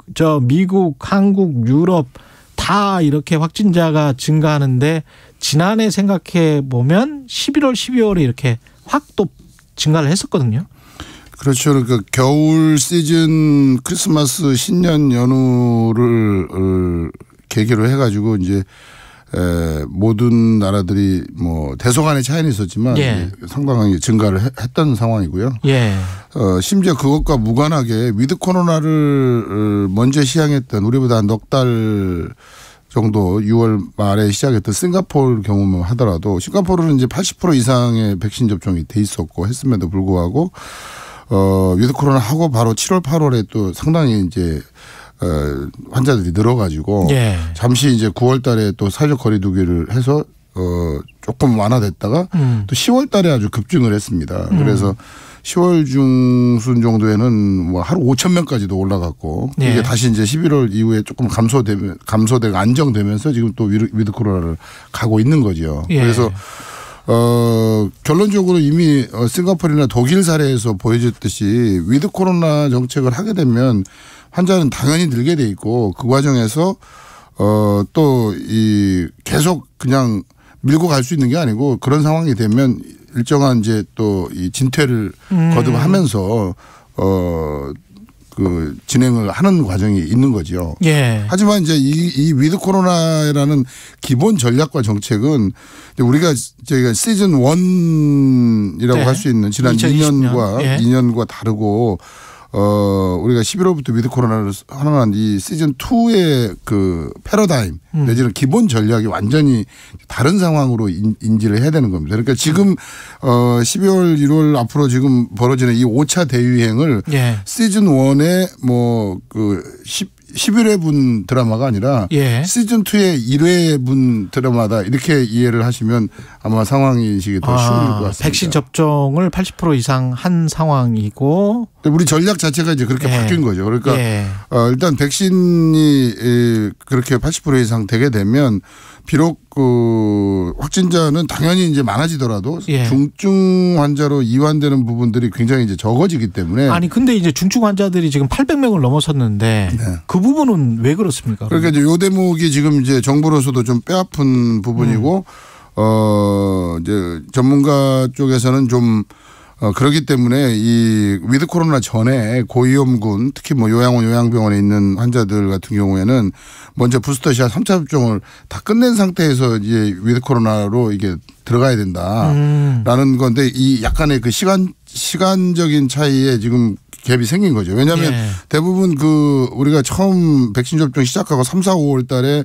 한국, 유럽 다 이렇게 확진자가 증가하는데, 지난해 생각해 보면 11월, 12월에 이렇게 확 또 증가를 했었거든요. 그렇죠. 그러니까 겨울 시즌 크리스마스 신년 연휴를 계기로 해가지고 이제 모든 나라들이 뭐 대소간의 차이는 있었지만 예. 상당히 증가를 했던 상황이고요. 예. 심지어 그것과 무관하게 위드 코로나를 먼저 시행했던, 우리보다 넉 달 정도 6월 말에 시작했던 싱가포르 경우만 하더라도, 싱가포르는 이제 80% 이상의 백신 접종이 돼 있었고 했음에도 불구하고 위드 코로나 하고 바로 7월, 8월에 또 상당히 이제 환자들이 늘어가지고 예. 잠시 이제 9월 달에 또 사회적 거리두기를 해서 조금 완화됐다가 또 10월 달에 아주 급증을 했습니다. 그래서 10월 중순 정도에는 뭐 하루 5,000명까지도 올라갔고 예. 이게 다시 이제 11월 이후에 조금 감소되고 안정되면서 지금 또 위드 코로나를 가고 있는 거죠. 예. 그래서 결론적으로 이미 싱가포르나 독일 사례에서 보여줬듯이 위드 코로나 정책을 하게 되면 환자는 당연히 늘게 돼 있고, 그 과정에서 또 이 계속 그냥 밀고 갈 수 있는 게 아니고, 그런 상황이 되면 일정한 이제 또 이 진퇴를 거듭하면서 그 진행을 하는 과정이 있는 거죠. 예. 하지만 이제 이 위드 코로나라는 기본 전략과 정책은 저희가 시즌 1이라고 네. 할 수 있는 지난 2년과 다르고 우리가 11월부터 위드 코로나를 환원한 이 시즌 2의 그 패러다임 내지는 기본 전략이 완전히 다른 상황으로 인지를 해야 되는 겁니다. 그러니까 지금 12월, 1월 앞으로 지금 벌어지는 이 5차 대유행을 예. 시즌 1의 뭐 그 11회분 드라마가 아니라 예. 시즌 2의 1회분 드라마다 이렇게 이해를 하시면 아마 상황이시기 더 쉬울 것 같습니다. 백신 접종을 80% 이상 한 상황이고. 우리 전략 자체가 이제 그렇게 예. 바뀐 거죠. 그러니까 예. 일단 백신이 그렇게 80% 이상 되게 되면 비록 그 확진자는 당연히 이제 많아지더라도 예. 중증 환자로 이완되는 부분들이 굉장히 이제 적어지기 때문에. 아니 근데 이제 중증 환자들이 지금 800명을 넘어섰는데 네. 그 부분은 왜 그렇습니까? 그러니까 이제 요 대목이 지금 이제 정부로서도 좀 뼈아픈 부분이고 이제 전문가 쪽에서는 좀 그렇기 때문에 이 위드 코로나 전에 고위험군 특히 뭐 요양원 요양병원에 있는 환자들 같은 경우에는 먼저 부스터샷 3차 접종을 다 끝낸 상태에서 이제 위드 코로나로 이게 들어가야 된다라는 건데, 이 약간의 그 시간적인 차이에 지금 갭이 생긴 거죠. 왜냐하면 예. 대부분 그 우리가 처음 백신 접종 시작하고 3, 4, 5월 달에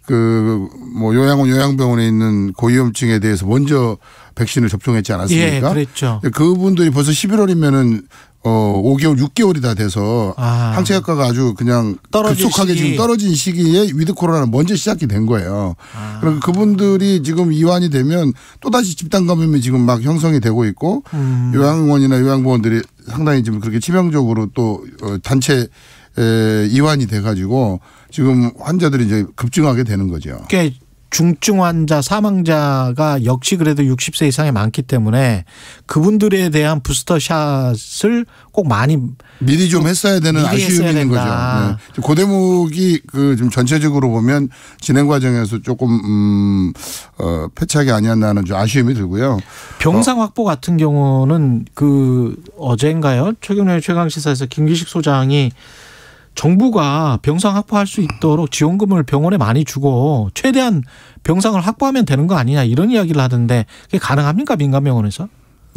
그 뭐 요양원 요양병원에 있는 고위험층에 대해서 먼저 백신을 접종했지 않았습니까? 예, 그랬죠. 그분들이 벌써 11월이면은 5개월, 6개월이 다 돼서 항체 효과가 아주 그냥 급속하게 지금 떨어진 시기에 위드 코로나는 먼저 시작이 된 거예요. 그럼 그분들이 지금 이완이 되면 또다시 집단 감염이 지금 막 형성이 되고 있고 요양원이나 요양보원들이 상당히 지금 그렇게 치명적으로 또 단체 이완이 돼 가지고 지금 환자들이 이제 급증하게 되는 거죠. 중증 환자, 사망자가 역시 그래도 60세 이상이 많기 때문에 그분들에 대한 부스터샷을 꼭 많이 미리 좀 했어야 되는 아쉬움이 있는 거죠. 네. 그 대목이 그 좀 전체적으로 보면 진행 과정에서 조금 패착이 아니었나 하는 좀 아쉬움이 들고요. 병상 확보 같은 경우는 그 어제인가요? 최경련의 최강시사에서 김기식 소장이 정부가 병상 확보할 수 있도록 지원금을 병원에 많이 주고 최대한 병상을 확보하면 되는 거 아니냐 이런 이야기를 하던데 그게 가능합니까 민간병원에서?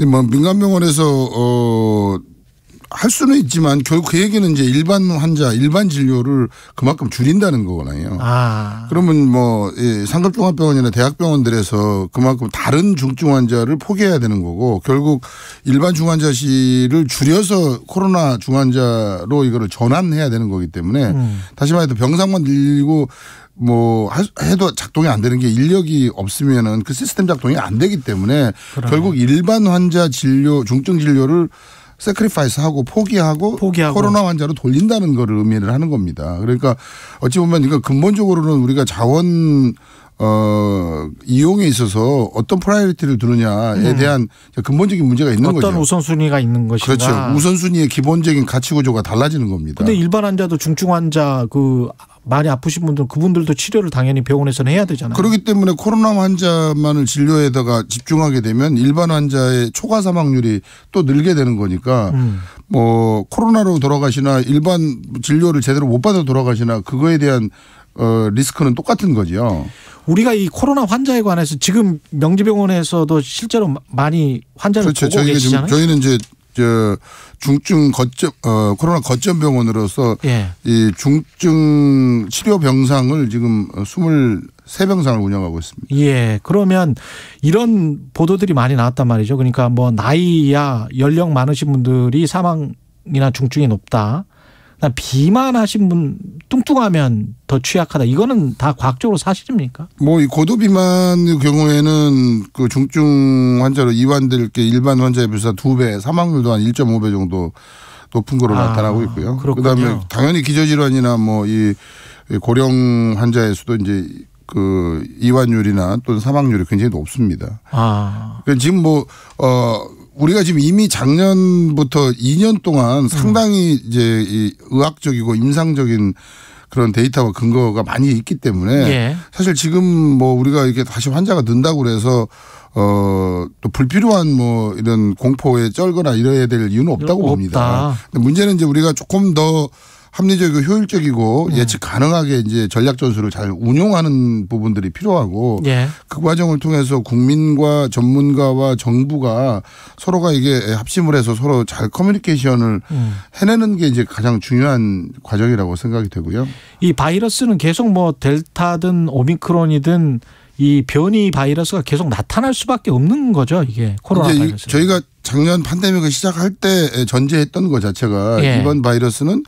뭐 민간병원에서 할 수는 있지만 결국 그 얘기는 이제 일반 환자, 일반 진료를 그만큼 줄인다는 거거든요. 그러면 뭐 상급종합병원이나 대학병원들에서 그만큼 다른 중증 환자를 포기해야 되는 거고 결국 일반 중환자실을 줄여서 코로나 중환자로 이거를 전환해야 되는 거기 때문에 다시 말해서 병상만 늘리고 뭐 해도 작동이 안 되는 게 인력이 없으면은 그 시스템 작동이 안 되기 때문에 결국 일반 환자 진료, 중증 진료를 세크리파이스하고 포기하고 코로나 환자로 돌린다는 걸 의미를 하는 겁니다. 그러니까 어찌 보면 이거 근본적으로는 우리가 자원 이용에 있어서 어떤 프라이어리티를 두느냐에 대한 근본적인 문제가 있는 거죠. 어떤 우선순위가 있는 것인가. 그렇죠. 우선순위의 기본적인 가치 구조가 달라지는 겁니다. 그런데 일반 환자도 중증 환자 그 많이 아프신 분들 그분들도 치료를 당연히 병원에서는 해야 되잖아요. 그렇기 때문에 코로나 환자만을 진료에다가 집중하게 되면 일반 환자의 초과 사망률이 또 늘게 되는 거니까 뭐 코로나로 돌아가시나 일반 진료를 제대로 못 받아 돌아가시나 그거에 대한 리스크는 똑같은 거죠. 우리가 이 코로나 환자에 관해서 지금 명지병원에서도 실제로 많이 환자를 그렇죠. 보고 계시잖아요. 저희는 이제 중증 거점 코로나 거점 병원으로서 이 중증 치료 병상을 지금 23병상을 운영하고 있습니다. 예. 그러면 이런 보도들이 많이 나왔단 말이죠. 그러니까 뭐 나이야 연령 많으신 분들이 사망이나 중증이 높다. 비만하신 분 뚱뚱하면 더 취약하다. 이거는 다 과학적으로 사실입니까? 뭐 이 고도 비만의 경우에는 그 중증 환자로 이완될 게 일반 환자에 비해서 2배, 사망률도 한 1.5배 정도 높은 거로 나타나고 있고요. 그다음에 당연히 기저질환이나 뭐 이 고령 환자에서도 이제 그 이완율이나 또는 사망률이 굉장히 높습니다. 그러니까 지금 뭐 우리가 지금 이미 작년부터 2년 동안 상당히 이제 이 의학적이고 임상적인 그런 데이터와 근거가 많이 있기 때문에 사실 지금 뭐 우리가 이렇게 다시 환자가 는다고 그래서 또 불필요한 뭐 이런 공포에 쩔거나 이래야 될 이유는 없다고 봅니다. 근데 문제는 이제 우리가 조금 더 합리적이고 효율적이고 예측 가능하게 이제 전략 전술을 잘 운용하는 부분들이 필요하고 그 과정을 통해서 국민과 전문가와 정부가 서로가 이게 합심을 해서 서로 잘 커뮤니케이션을 해내는 게 이제 가장 중요한 과정이라고 생각이 되고요. 이 바이러스는 계속 뭐 델타든 오미크론이든 이 변이 바이러스가 계속 나타날 수밖에 없는 거죠. 이게 코로나 바이러스. 저희가 작년 팬데믹을 시작할 때 전제했던 것 자체가 이번 바이러스는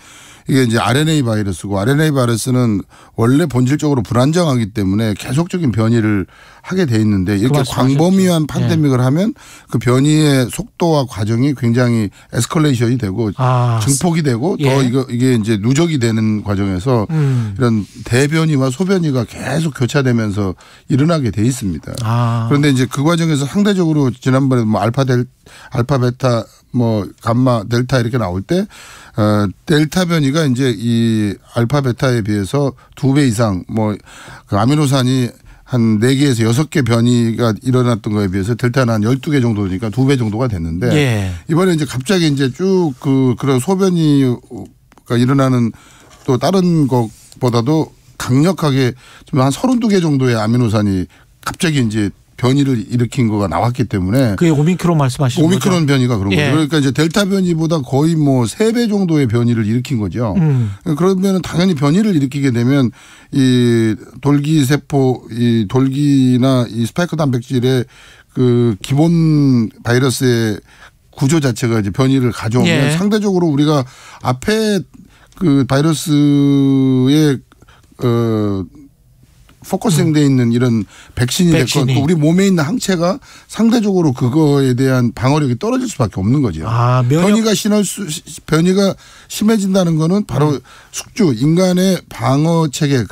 이게 이제 RNA 바이러스고 RNA 바이러스는 원래 본질적으로 불안정하기 때문에 계속적인 변이를 하게 돼 있는데 이렇게 광범위한 팬데믹을 하면 그 변이의 속도와 과정이 굉장히 에스컬레이션이 되고 증폭이 되고 더 이게 이제 누적이 되는 과정에서 이런 대변이와 소변이가 계속 교차되면서 일어나게 돼 있습니다. 그런데 이제 그 과정에서 상대적으로 지난번에 뭐 알파 베타 뭐 감마 델타 이렇게 나올 때 델타 변이가 이제 이 알파 베타에 비해서 2배 이상 뭐 그 아미노산이 한 4개에서 6개 변이가 일어났던 거에 비해서 델타는 한 12개 정도니까 2배 정도가 됐는데 이번에 이제 갑자기 이제 쭉 그런 소변이가 일어나는 또 다른 것보다도 강력하게 좀 한 32개 정도의 아미노산이 갑자기 이제 변이를 일으킨 거가 나왔기 때문에 그게 오미크론 말씀하시는 거죠? 오미크론 변이가 그런 거죠. 그러니까 이제 델타 변이보다 거의 뭐 3배 정도의 변이를 일으킨 거죠. 그러면 당연히 변이를 일으키게 되면 이 돌기 세포, 이 돌기나 이 스파이크 단백질의 그 기본 바이러스의 구조 자체가 이제 변이를 가져오면 예. 상대적으로 우리가 앞에 그 바이러스의 포커싱돼 있는 이런 백신이 됐건 또 우리 몸에 있는 항체가 상대적으로 그거에 대한 방어력이 떨어질 수밖에 없는 거죠. 변이가 심해진다는 거는 바로 숙주 인간의 방어 체계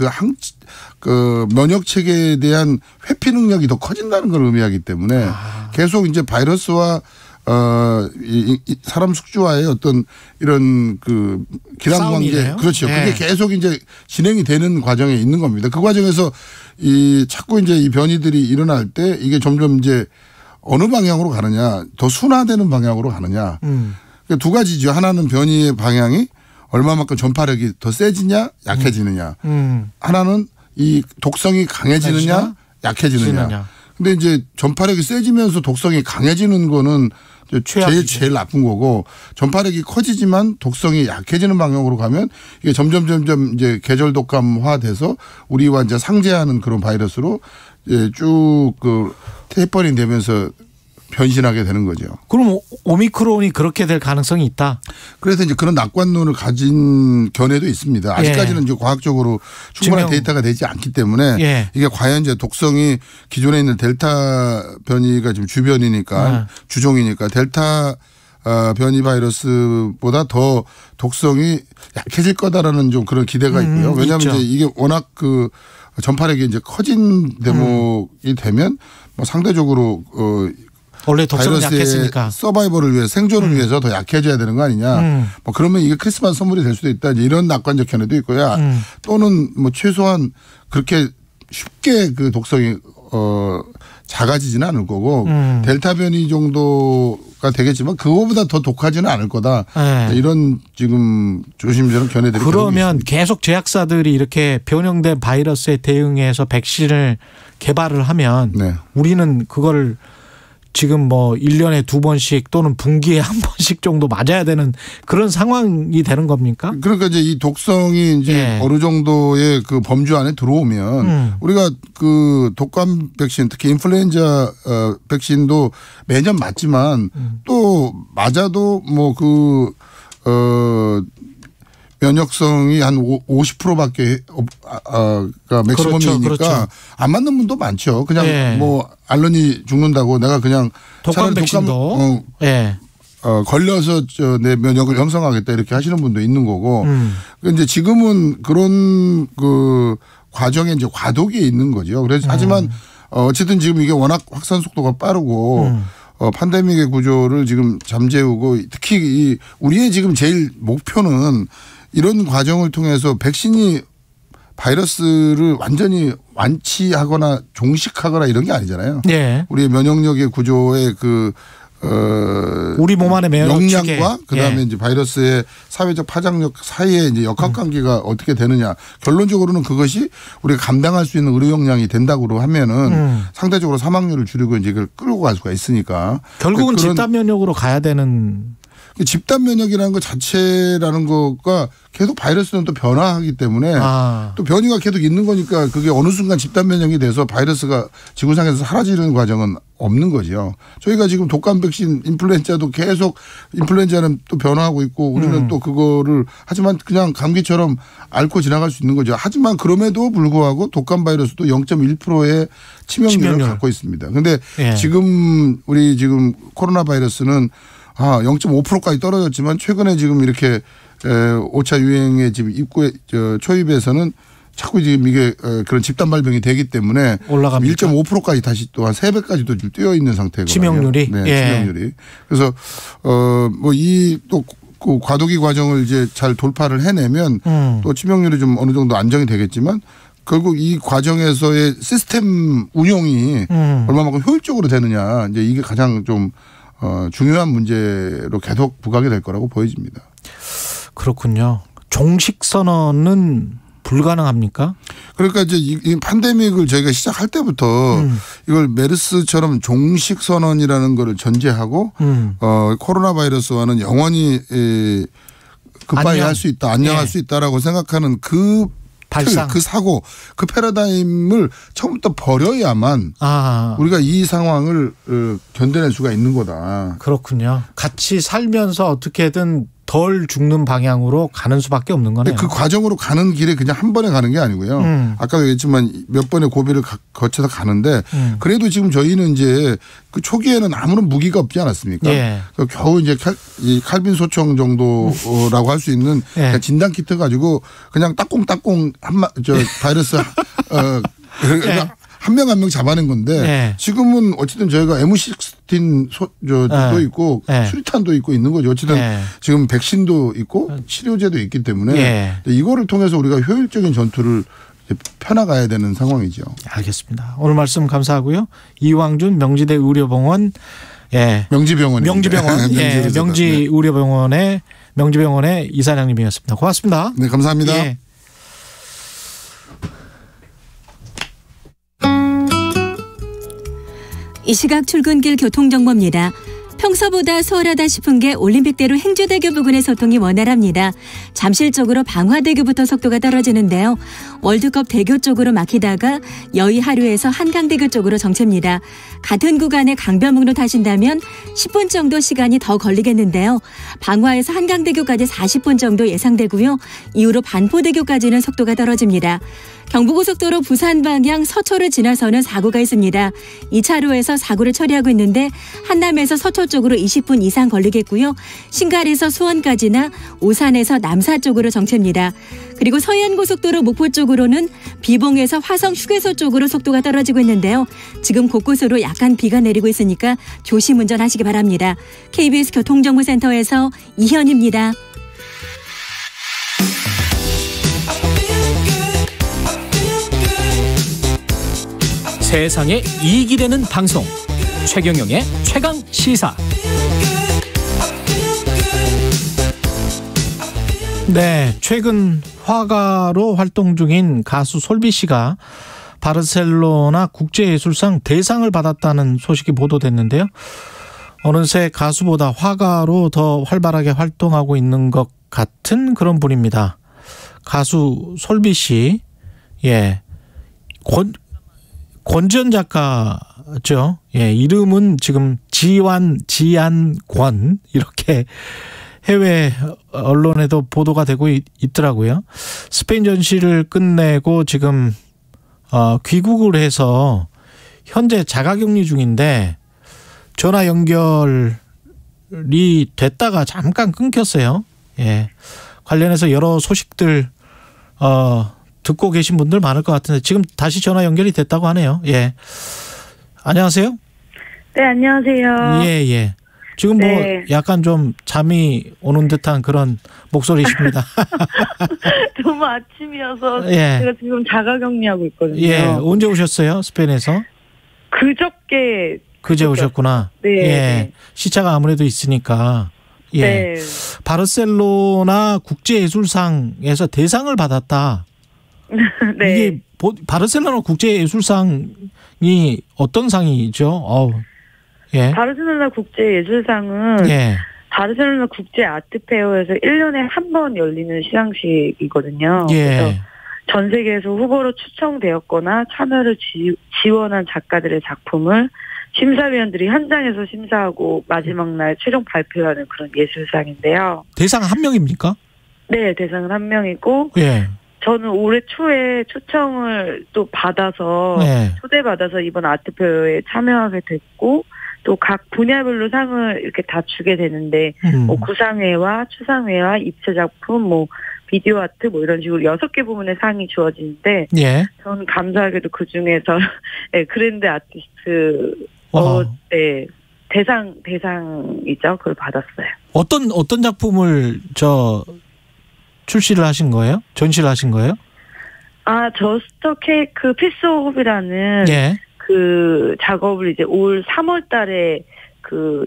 그 면역 체계에 대한 회피 능력이 더 커진다는 걸 의미하기 때문에 계속 이제 바이러스와 사람 숙주와의 어떤 이런 그 기란관계 그렇죠. 네. 그게 계속 이제 진행이 되는 과정에 있는 겁니다. 그 과정에서 자꾸 이제 이 변이들이 일어날 때 이게 점점 이제 어느 방향으로 가느냐, 더 순화되는 방향으로 가느냐. 그러니까 두 가지죠. 하나는 변이의 방향이 얼마만큼 전파력이 더 세지냐, 약해지느냐. 하나는 이 독성이 강해지느냐, 약해지느냐. 근데 이제 전파력이 세지면서 독성이 강해지는 거는 제일 나쁜 거고 전파력이 커지지만 독성이 약해지는 방향으로 가면 이게 점점 이제 계절 독감화돼서 우리와 이제 상제하는 그런 바이러스로 쭉 그 테이퍼링 되면서 변신하게 되는 거죠. 그럼 오미크론이 그렇게 될 가능성이 있다. 그래서 이제 그런 낙관론을 가진 견해도 있습니다. 아직까지는 이제 과학적으로 충분한 데이터가 되지 않기 때문에 이게 과연 이제 독성이 기존에 있는 델타 변이가 지금 주변이니까 주종이니까 델타 변이 바이러스보다 더 독성이 약해질 거다라는 좀 그런 기대가 있고요. 왜냐하면 이제 이게 워낙 그 전파력이 이제 커진 대목이 되면 뭐 상대적으로 원래 독성은 약했으니까 서바이벌을 위해 생존을 위해서 더 약해져야 되는 거 아니냐. 뭐 그러면 이게 크리스마스 선물이 될 수도 있다. 이런 낙관적 견해도 있고요. 또는 뭐 최소한 그렇게 쉽게 그 독성이 작아지지는 않을 거고 델타 변이 정도가 되겠지만 그거보다 더 독하지는 않을 거다. 이런 지금 조심스러운 견해들이 그러면 계속 제약사들이 이렇게 변형된 바이러스에 대응해서 백신을 개발을 하면 우리는 그걸 지금 뭐 1년에 2번씩 또는 분기에 1번씩 정도 맞아야 되는 그런 상황이 되는 겁니까? 그러니까 이제 이 독성이 이제 어느 정도의 그 범주 안에 들어오면 우리가 그 독감 백신 특히 인플루엔자 백신도 매년 맞지만 또 맞아도 뭐 면역성이 한 50%밖에 맥시멈이니까 그렇죠. 안 맞는 분도 많죠. 그냥 뭐 알러니 죽는다고 내가 그냥 독감 백신도 걸려서 내 면역을 형성하겠다 이렇게 하시는 분도 있는 거고. 그런데 지금은 그런 그 과정에 이제 과도기에 있는 거죠. 그래서 하지만 어쨌든 지금 이게 워낙 확산 속도가 빠르고 팬데믹의 구조를 지금 잠재우고 특히 우리의 지금 제일 목표는 이런 과정을 통해서 백신이 바이러스를 완전히 완치하거나 종식하거나 이런 게 아니잖아요. 우리의 면역력의 구조의 우리 몸 안의 면역 역량과 그다음에 이제 바이러스의 사회적 파장력 사이에 이제 역학관계가 어떻게 되느냐. 결론적으로는 그것이 우리가 감당할 수 있는 의료 역량이 된다고 하면은 상대적으로 사망률을 줄이고 이제 그걸 끌고 갈 수가 있으니까. 결국은 집단 면역으로 가야 되는. 집단 면역이라는 것 자체라는 거가 계속 바이러스는 또 변화하기 때문에 또 변이가 계속 있는 거니까 그게 어느 순간 집단 면역이 돼서 바이러스가 지구상에서 사라지는 과정은 없는 거죠. 저희가 지금 독감 백신 인플루엔자도 계속 인플루엔자는 또 변화하고 있고 우리는 또 그거를 하지만 그냥 감기처럼 앓고 지나갈 수 있는 거죠. 하지만 그럼에도 불구하고 독감 바이러스도 0.1%의 치명률을 갖고 있습니다. 그런데 지금 우리 지금 코로나 바이러스는 0.5%까지 떨어졌지만 최근에 지금 이렇게 5차 유행에 지금 초입에서는 자꾸 지금 이게 그런 집단 발병이 되기 때문에 1.5%까지 다시 또 한 3배까지도 지금 뛰어 있는 상태거든요. 치명률이. 치명률이. 그래서 뭐 이 또 그 과도기 과정을 이제 잘 돌파를 해내면 또 치명률이 좀 어느 정도 안정이 되겠지만 결국 이 과정에서의 시스템 운용이 얼마만큼 효율적으로 되느냐 이제 이게 가장 좀 중요한 문제로 계속 부각이 될 거라고 보여집니다. 그렇군요. 종식 선언은 불가능합니까? 그러니까 이제 이 팬데믹을 저희가 시작할 때부터 이걸 메르스처럼 종식 선언이라는 거를 전제하고 코로나 바이러스와는 영원히 굿바이 할 수 있다, 안녕할 수 있다라고 생각하는 그 발상. 그 사고, 그 패러다임을 처음부터 버려야만 우리가 이 상황을 견뎌낼 수가 있는 거다. 그렇군요. 같이 살면서 어떻게든 덜 죽는 방향으로 가는 수밖에 없는 거네요. 그 과정으로 가는 길에 그냥 한 번에 가는 게 아니고요. 아까 얘기했지만 몇 번의 고비를 거쳐서 가는데 그래도 지금 저희는 이제 그 초기에는 아무런 무기가 없지 않았습니까? 예. 겨우 이제 칼빈 소총 정도라고 할 수 있는 예. 진단 키트 가지고 그냥 따꽁따꽁 바이러스 예. 한 명 한 명 잡아낸 건데 네. 지금은 어쨌든 저희가 M16 도 있고 수리탄도 있고 있는 거죠. 어쨌든 지금 백신도 있고 치료제도 있기 때문에 이거를 통해서 우리가 효율적인 전투를 펴나가야 되는 상황이죠. 알겠습니다. 오늘 말씀 감사하고요. 이왕준 명지대 의료병원 명지병원 명지의료병원의 이사장님이었습니다. 고맙습니다. 네, 감사합니다. 예. 이 시각 출근길 교통정보입니다. 평소보다 수월하다 싶은 게 올림픽대로 행주대교 부근의 소통이 원활합니다. 잠실 쪽으로 방화대교부터 속도가 떨어지는데요. 월드컵 대교 쪽으로 막히다가 여의하류에서 한강대교 쪽으로 정체입니다. 같은 구간의 강변북로 타신다면 10분 정도 시간이 더 걸리겠는데요. 방화에서 한강대교까지 40분 정도 예상되고요. 이후로 반포대교까지는 속도가 떨어집니다. 경부고속도로 부산 방향 서초를 지나서는 사고가 있습니다. 2차로에서 사고를 처리하고 있는데 한남에서 서초 쪽으로 20분 이상 걸리겠고요. 신갈에서 수원까지나 오산에서 남사 쪽으로 정체입니다. 그리고 서해안고속도로 목포 쪽으로는 비봉에서 화성 휴게소 쪽으로 속도가 떨어지고 있는데요. 지금 곳곳으로 약간 비가 내리고 있으니까 조심 운전하시기 바랍니다. KBS 교통정보센터에서 이현입니다. 세상에 이익이 되는 방송 최경영의 최강시사. 네, 최근 화가로 활동 중인 가수 솔비 씨가 바르셀로나 국제예술상 대상을 받았다는 소식이 보도됐는데요. 어느새 가수보다 화가로 더 활발하게 활동하고 있는 것 같은 그런 분입니다. 가수 솔비 씨, 권지현 작가죠. 이름은 지금 지안권 이렇게 해외 언론에도 보도가 되고 있더라고요. 스페인 전시를 끝내고 지금 귀국을 해서 현재 자가격리 중인데 전화 연결이 됐다가 잠깐 끊겼어요. 관련해서 여러 소식들 듣고 계신 분들 많을 것 같은데 지금 다시 전화 연결이 됐다고 하네요. 안녕하세요. 네, 안녕하세요. 지금 약간 좀 잠이 오는 듯한 그런 목소리십니다. 너무 아침이어서 제가 지금 자가격리하고 있거든요. 언제 오셨어요? 스페인에서? 그제 오셨구나. 시차가 아무래도 있으니까. 바르셀로나 국제예술상에서 대상을 받았다. 이게 바르셀로나 국제예술상이 어떤 상이죠? 바르셀로나 국제예술상은 바르셀로나 국제 아트페어에서 1년에 한 번 열리는 시상식이거든요. 그래서 전 세계에서 후보로 추천되었거나 참여를 지원한 작가들의 작품을 심사위원들이 현장에서 심사하고 마지막 날 최종 발표하는 그런 예술상인데요. 대상 한 명입니까? 네, 대상은 한 명이고 저는 올해 초에 초청을 또 받아서 초대받아서 이번 아트페어에 참여하게 됐고 또 각 분야별로 상을 이렇게 다 주게 되는데 뭐 구상회와 추상회와 입체작품 비디오 아트 이런 식으로 6개 부문의 상이 주어지는데 저는 감사하게도 그중에서 그랜드 아티스트 대상이죠. 그걸 받았어요. 어떤 작품을 출시를 하신 거예요? 전시를 하신 거예요? 저스터 케이크 피스 오브라는 그 작업을 이제 올 3월 달에 그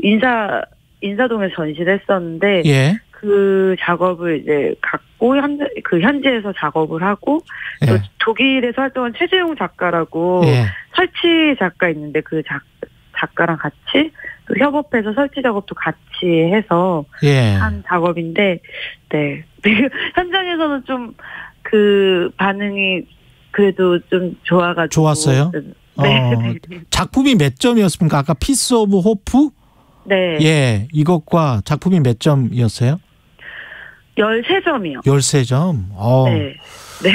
인사동에 전시를 했었는데 그 작업을 이제 갖고 현지에서 작업을 하고 또 독일에서 활동한 최재용 작가라고 설치 작가 있는데 그 작가랑 같이 또 협업해서 설치 작업도 같이 해서 한 작업인데 현장에서는 좀 그 반응이 그래도 좀 좋아가지고. 좋았어요? 네. 작품이 몇 점이었습니까? 아까 피스 오브 호프? 네. 예, 이것과 작품이 몇 점이었어요? 13점이요. 13점? 네. 네.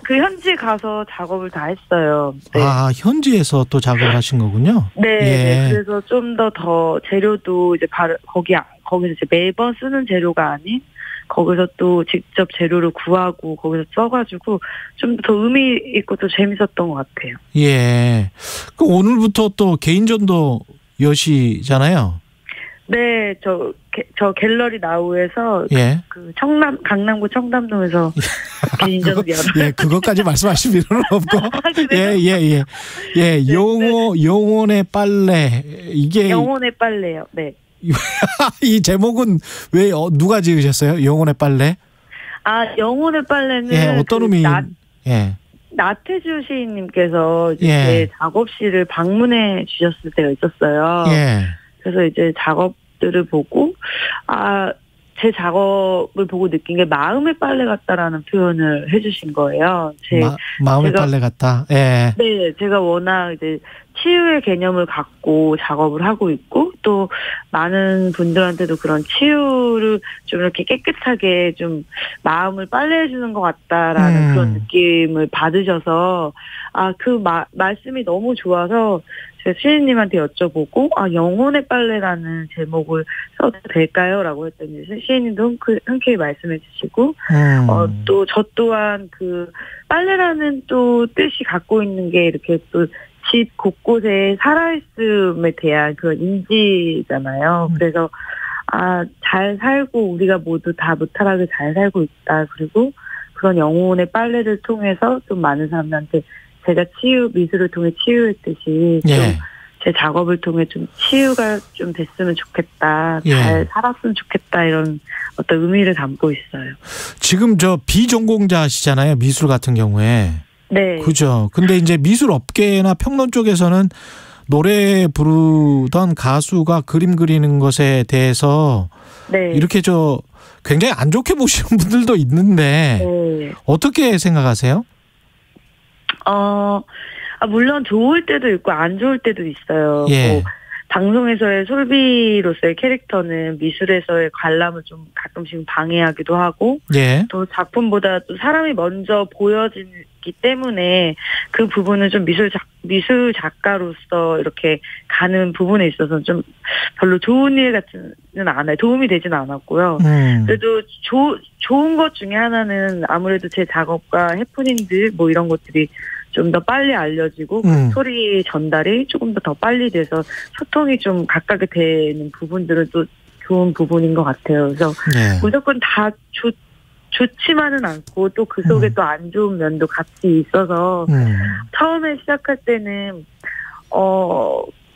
그 현지 가서 작업을 다 했어요. 네. 아, 현지에서 또 작업을 하신 거군요? 네. 예. 네. 그래서 좀 더 재료도 이제 거기서 이제 매번 쓰는 재료가 아닌 거기서 또 직접 재료를 구하고 거기서 써가지고 좀 더 의미 있고 또 재밌었던 것 같아요. 예. 그 오늘부터 또 개인전도 여시잖아요. 네, 저 갤러리 나우에서 예. 그 강남구 청담동에서 개인전을 열어요. 예, 그것까지 말씀하실 필요는 없고. 예, 영혼의 빨래 이게 영혼의 빨래요. 네. 이 제목은 왜 누가 지으셨어요? 영혼의 빨래? 아, 영혼의 빨래는 예, 어떤 의미? 예. 나태주 시인님께서 이제 예. 제 작업실을 방문해 주셨을 때가 있었어요. 예. 그래서 이제 작업들을 보고 제 작업을 보고 느낀 게 마음의 빨래 같다라는 표현을 해주신 거예요. 마음의 빨래 같다. 예. 네, 제가 워낙 이제 치유의 개념을 갖고 작업을 하고 있고 또 많은 분들한테도 그런 치유를 좀 이렇게 깨끗하게 좀 마음을 빨래해 주는 것 같다라는 그런 느낌을 받으셔서 그 말씀이 너무 좋아서 제가 시인님한테 여쭤보고 영혼의 빨래라는 제목을 써도 될까요? 라고 했더니 시인님도 흔쾌히 말씀해 주시고 또 저 또한 그 빨래라는 또 뜻이 갖고 있는 게 이렇게 또 집 곳곳에 살아있음에 대한 그런 인지잖아요. 그래서 잘 살고 우리가 모두 다 무탈하게 잘 살고 있다. 그리고 그런 영혼의 빨래를 통해서 좀 많은 사람들한테 제가 미술을 통해 치유했듯이 좀 제 작업을 통해 좀 치유가 좀 됐으면 좋겠다. 잘 살았으면 좋겠다. 이런 어떤 의미를 담고 있어요. 지금 저 비전공자시잖아요. 미술 같은 경우에. 네. 그죠. 근데 이제 미술 업계나 평론 쪽에서는 노래 부르던 가수가 그림 그리는 것에 대해서 이렇게 굉장히 안 좋게 보시는 분들도 있는데 어떻게 생각하세요? 물론 좋을 때도 있고 안 좋을 때도 있어요. 예. 방송에서의 솔비로서의 캐릭터는 미술에서의 관람을 좀 가끔씩 방해하기도 하고 또 작품보다 또 사람이 먼저 보여지기 때문에 그 부분은 좀 미술 작가로서 이렇게 가는 부분에 있어서 좀 별로 좋은 일 같지는 않아요. 도움이 되지는 않았고요. 그래도 좋은 것 중에 하나는 아무래도 제 작업과 해프닝들 뭐 이런 것들이 좀 더 빨리 알려지고 소리 전달이 조금 더 빨리 돼서 소통이 좀 가깝게 되는 부분들은 또 좋은 부분인 것 같아요. 그래서 무조건 다 좋지만은 않고 또 그 속에 또 안 좋은 면도 같이 있어서 처음에 시작할 때는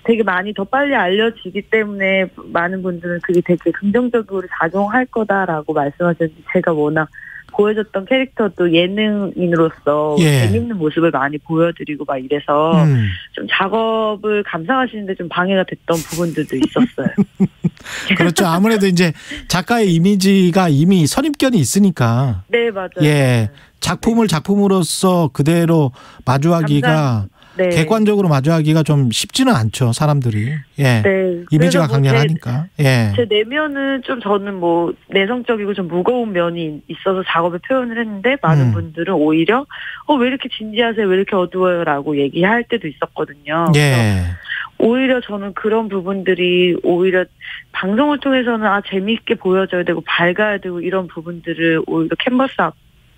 되게 많이 더 빨리 알려지기 때문에 많은 분들은 그게 되게 긍정적으로 작용할 거다라고 말씀하셨는데 제가 워낙 보여줬던 캐릭터도 예능인으로서 재밌는 모습을 많이 보여드리고 막 이래서 좀 작업을 감상하시는데 좀 방해가 됐던 부분들도 있었어요. 그렇죠. 아무래도 이제 작가의 이미지가 이미 선입견이 있으니까. 네, 맞아요. 예. 작품을 작품으로서 그대로 마주하기가 객관적으로 마주하기가 좀 쉽지는 않죠, 사람들이. 예. 이미지가 강렬하니까. 제 내면은 좀 저는 뭐 내성적이고 좀 무거운 면이 있어서 작업을 표현을 했는데 많은 분들은 오히려 왜 이렇게 진지하세요? 왜 이렇게 어두워요?라고 얘기할 때도 있었거든요. 오히려 저는 그런 부분들이 오히려 방송을 통해서는 재미있게 보여줘야 되고 밝아야 되고 이런 부분들을 오히려 캔버스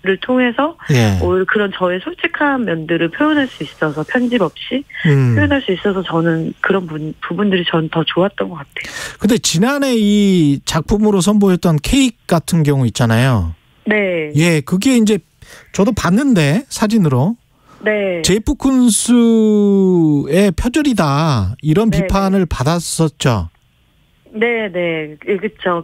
를 통해서 오히려 그런 저의 솔직한 면들을 표현할 수 있어서 편집 없이 표현할 수 있어서 저는 그런 부분들이 전 더 좋았던 것 같아요. 근데 지난해 이 작품으로 선보였던 케이크 같은 경우 있잖아요. 네. 예, 그게 이제 저도 봤는데 사진으로. 제이프 쿤스의 표절이다 이런 비판을 받았었죠. 네, 그렇죠.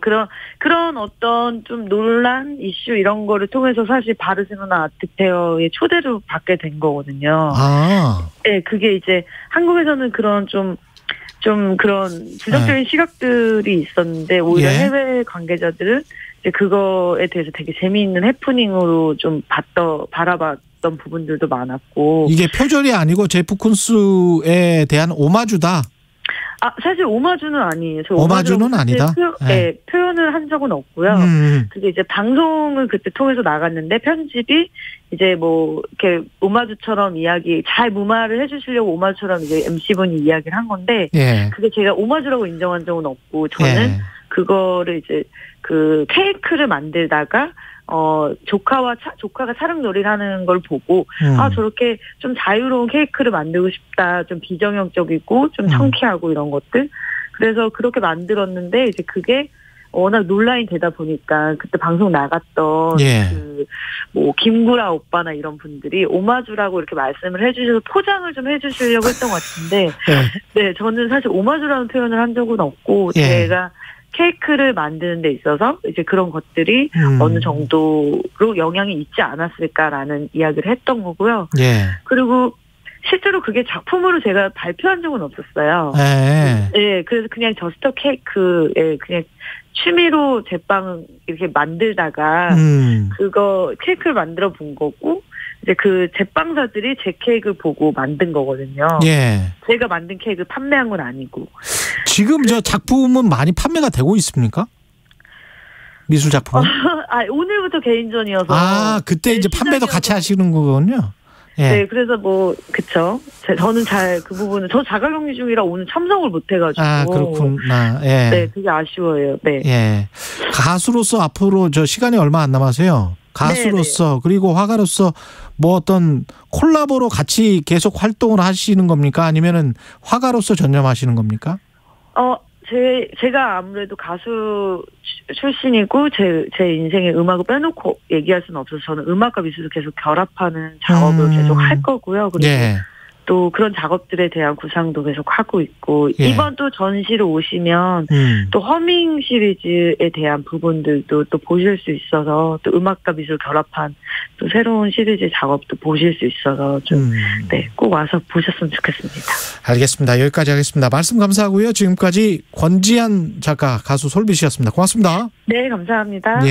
그런 어떤 좀 논란, 이슈 이런 거를 통해서 사실 바르셀로나 아트페어의 초대를 받게 된 거거든요. 네, 그게 이제 한국에서는 그런 좀 그런 부정적인 시각들이 있었는데 오히려 해외 관계자들은 이제 그거에 대해서 되게 재미있는 해프닝으로 좀 바라봤던 부분들도 많았고. 이게 표절이 아니고 제프 쿤스에 대한 오마주다. 사실 오마주는 아니에요. 오마주는 아니다. 네, 표현을 한 적은 없고요. 그게 이제 방송을 그때 통해서 나갔는데 편집이 이제 뭐 이렇게 오마주처럼 잘 무마를 해주시려고 오마주처럼 이제 MC분이 이야기를 한 건데 그게 제가 오마주라고 인정한 적은 없고 저는 그거를 이제 그 케이크를 만들다가 조카가 촬영놀이를 하는 걸 보고, 저렇게 좀 자유로운 케이크를 만들고 싶다. 좀 비정형적이고, 좀 청키하고 이런 것들. 그래서 그렇게 만들었는데, 이제 그게 워낙 논란이 되다 보니까, 그때 방송 나갔던, 김구라 오빠나 이런 분들이 오마주라고 이렇게 말씀을 해주셔서 포장을 좀 해주시려고 했던 것 같은데, 네, 저는 사실 오마주라는 표현을 한 적은 없고, 제가 케이크를 만드는 데 있어서 이제 그런 것들이 어느 정도로 영향이 있지 않았을까라는 이야기를 했던 거고요. 그리고 실제로 그게 작품으로 제가 발표한 적은 없었어요. 네, 그래서 그냥 저스터 케이크에 그냥 취미로 제빵 이렇게 만들다가 그거 케이크를 만들어 본 거고 이제 그 제빵사들이 제 케이크를 보고 만든 거거든요. 제가 만든 케이크 판매한 건 아니고. 지금 저 작품은 많이 판매가 되고 있습니까? 미술 작품은? 오늘부터 개인전이어서. 그때 이제 판매도 같이 하시는 거군요. 네, 그래서 그쵸. 저는 그 부분은, 저 자가격리 중이라 오늘 참석을 못 해가지고. 그렇구나. 네, 되게 아쉬워요. 네. 가수로서 앞으로 저 시간이 얼마 안 남아서요. 가수로서 그리고 화가로서 뭐 어떤 콜라보로 같이 계속 활동을 하시는 겁니까? 아니면은 화가로서 전념하시는 겁니까? 제가 아무래도 가수 출신이고 제 인생의 음악을 빼놓고 얘기할 수는 없어서 저는 음악과 미술을 계속 결합하는 작업을 계속 할 거고요. 그리고 또 그런 작업들에 대한 구상도 계속 하고 있고 이번 또 전시를 오시면 또 허밍 시리즈에 대한 부분들도 또 보실 수 있어서 또 음악과 미술 결합한 또 새로운 시리즈 작업도 보실 수 있어서 좀 꼭 와서 보셨으면 좋겠습니다. 알겠습니다. 여기까지 하겠습니다. 말씀 감사하고요. 지금까지 권지한 작가, 가수 솔비 씨였습니다. 고맙습니다. 네, 감사합니다.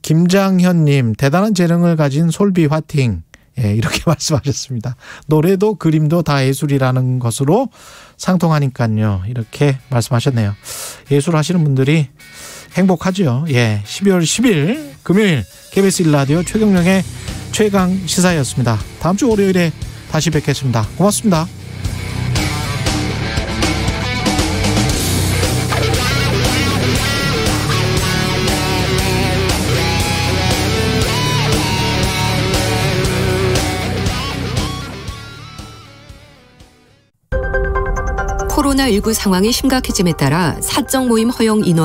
김장현님, 대단한 재능을 가진 솔비 화팅. 이렇게 말씀하셨습니다. 노래도 그림도 다 예술이라는 것으로 상통하니까요. 이렇게 말씀하셨네요. 예술 하시는 분들이 행복하죠. 12월 10일 금요일 KBS 1라디오 최경영의 최강 시사였습니다. 다음 주 월요일에 다시 뵙겠습니다. 고맙습니다. 코로나19 상황이 심각해짐에 따라 사적 모임 허용 인원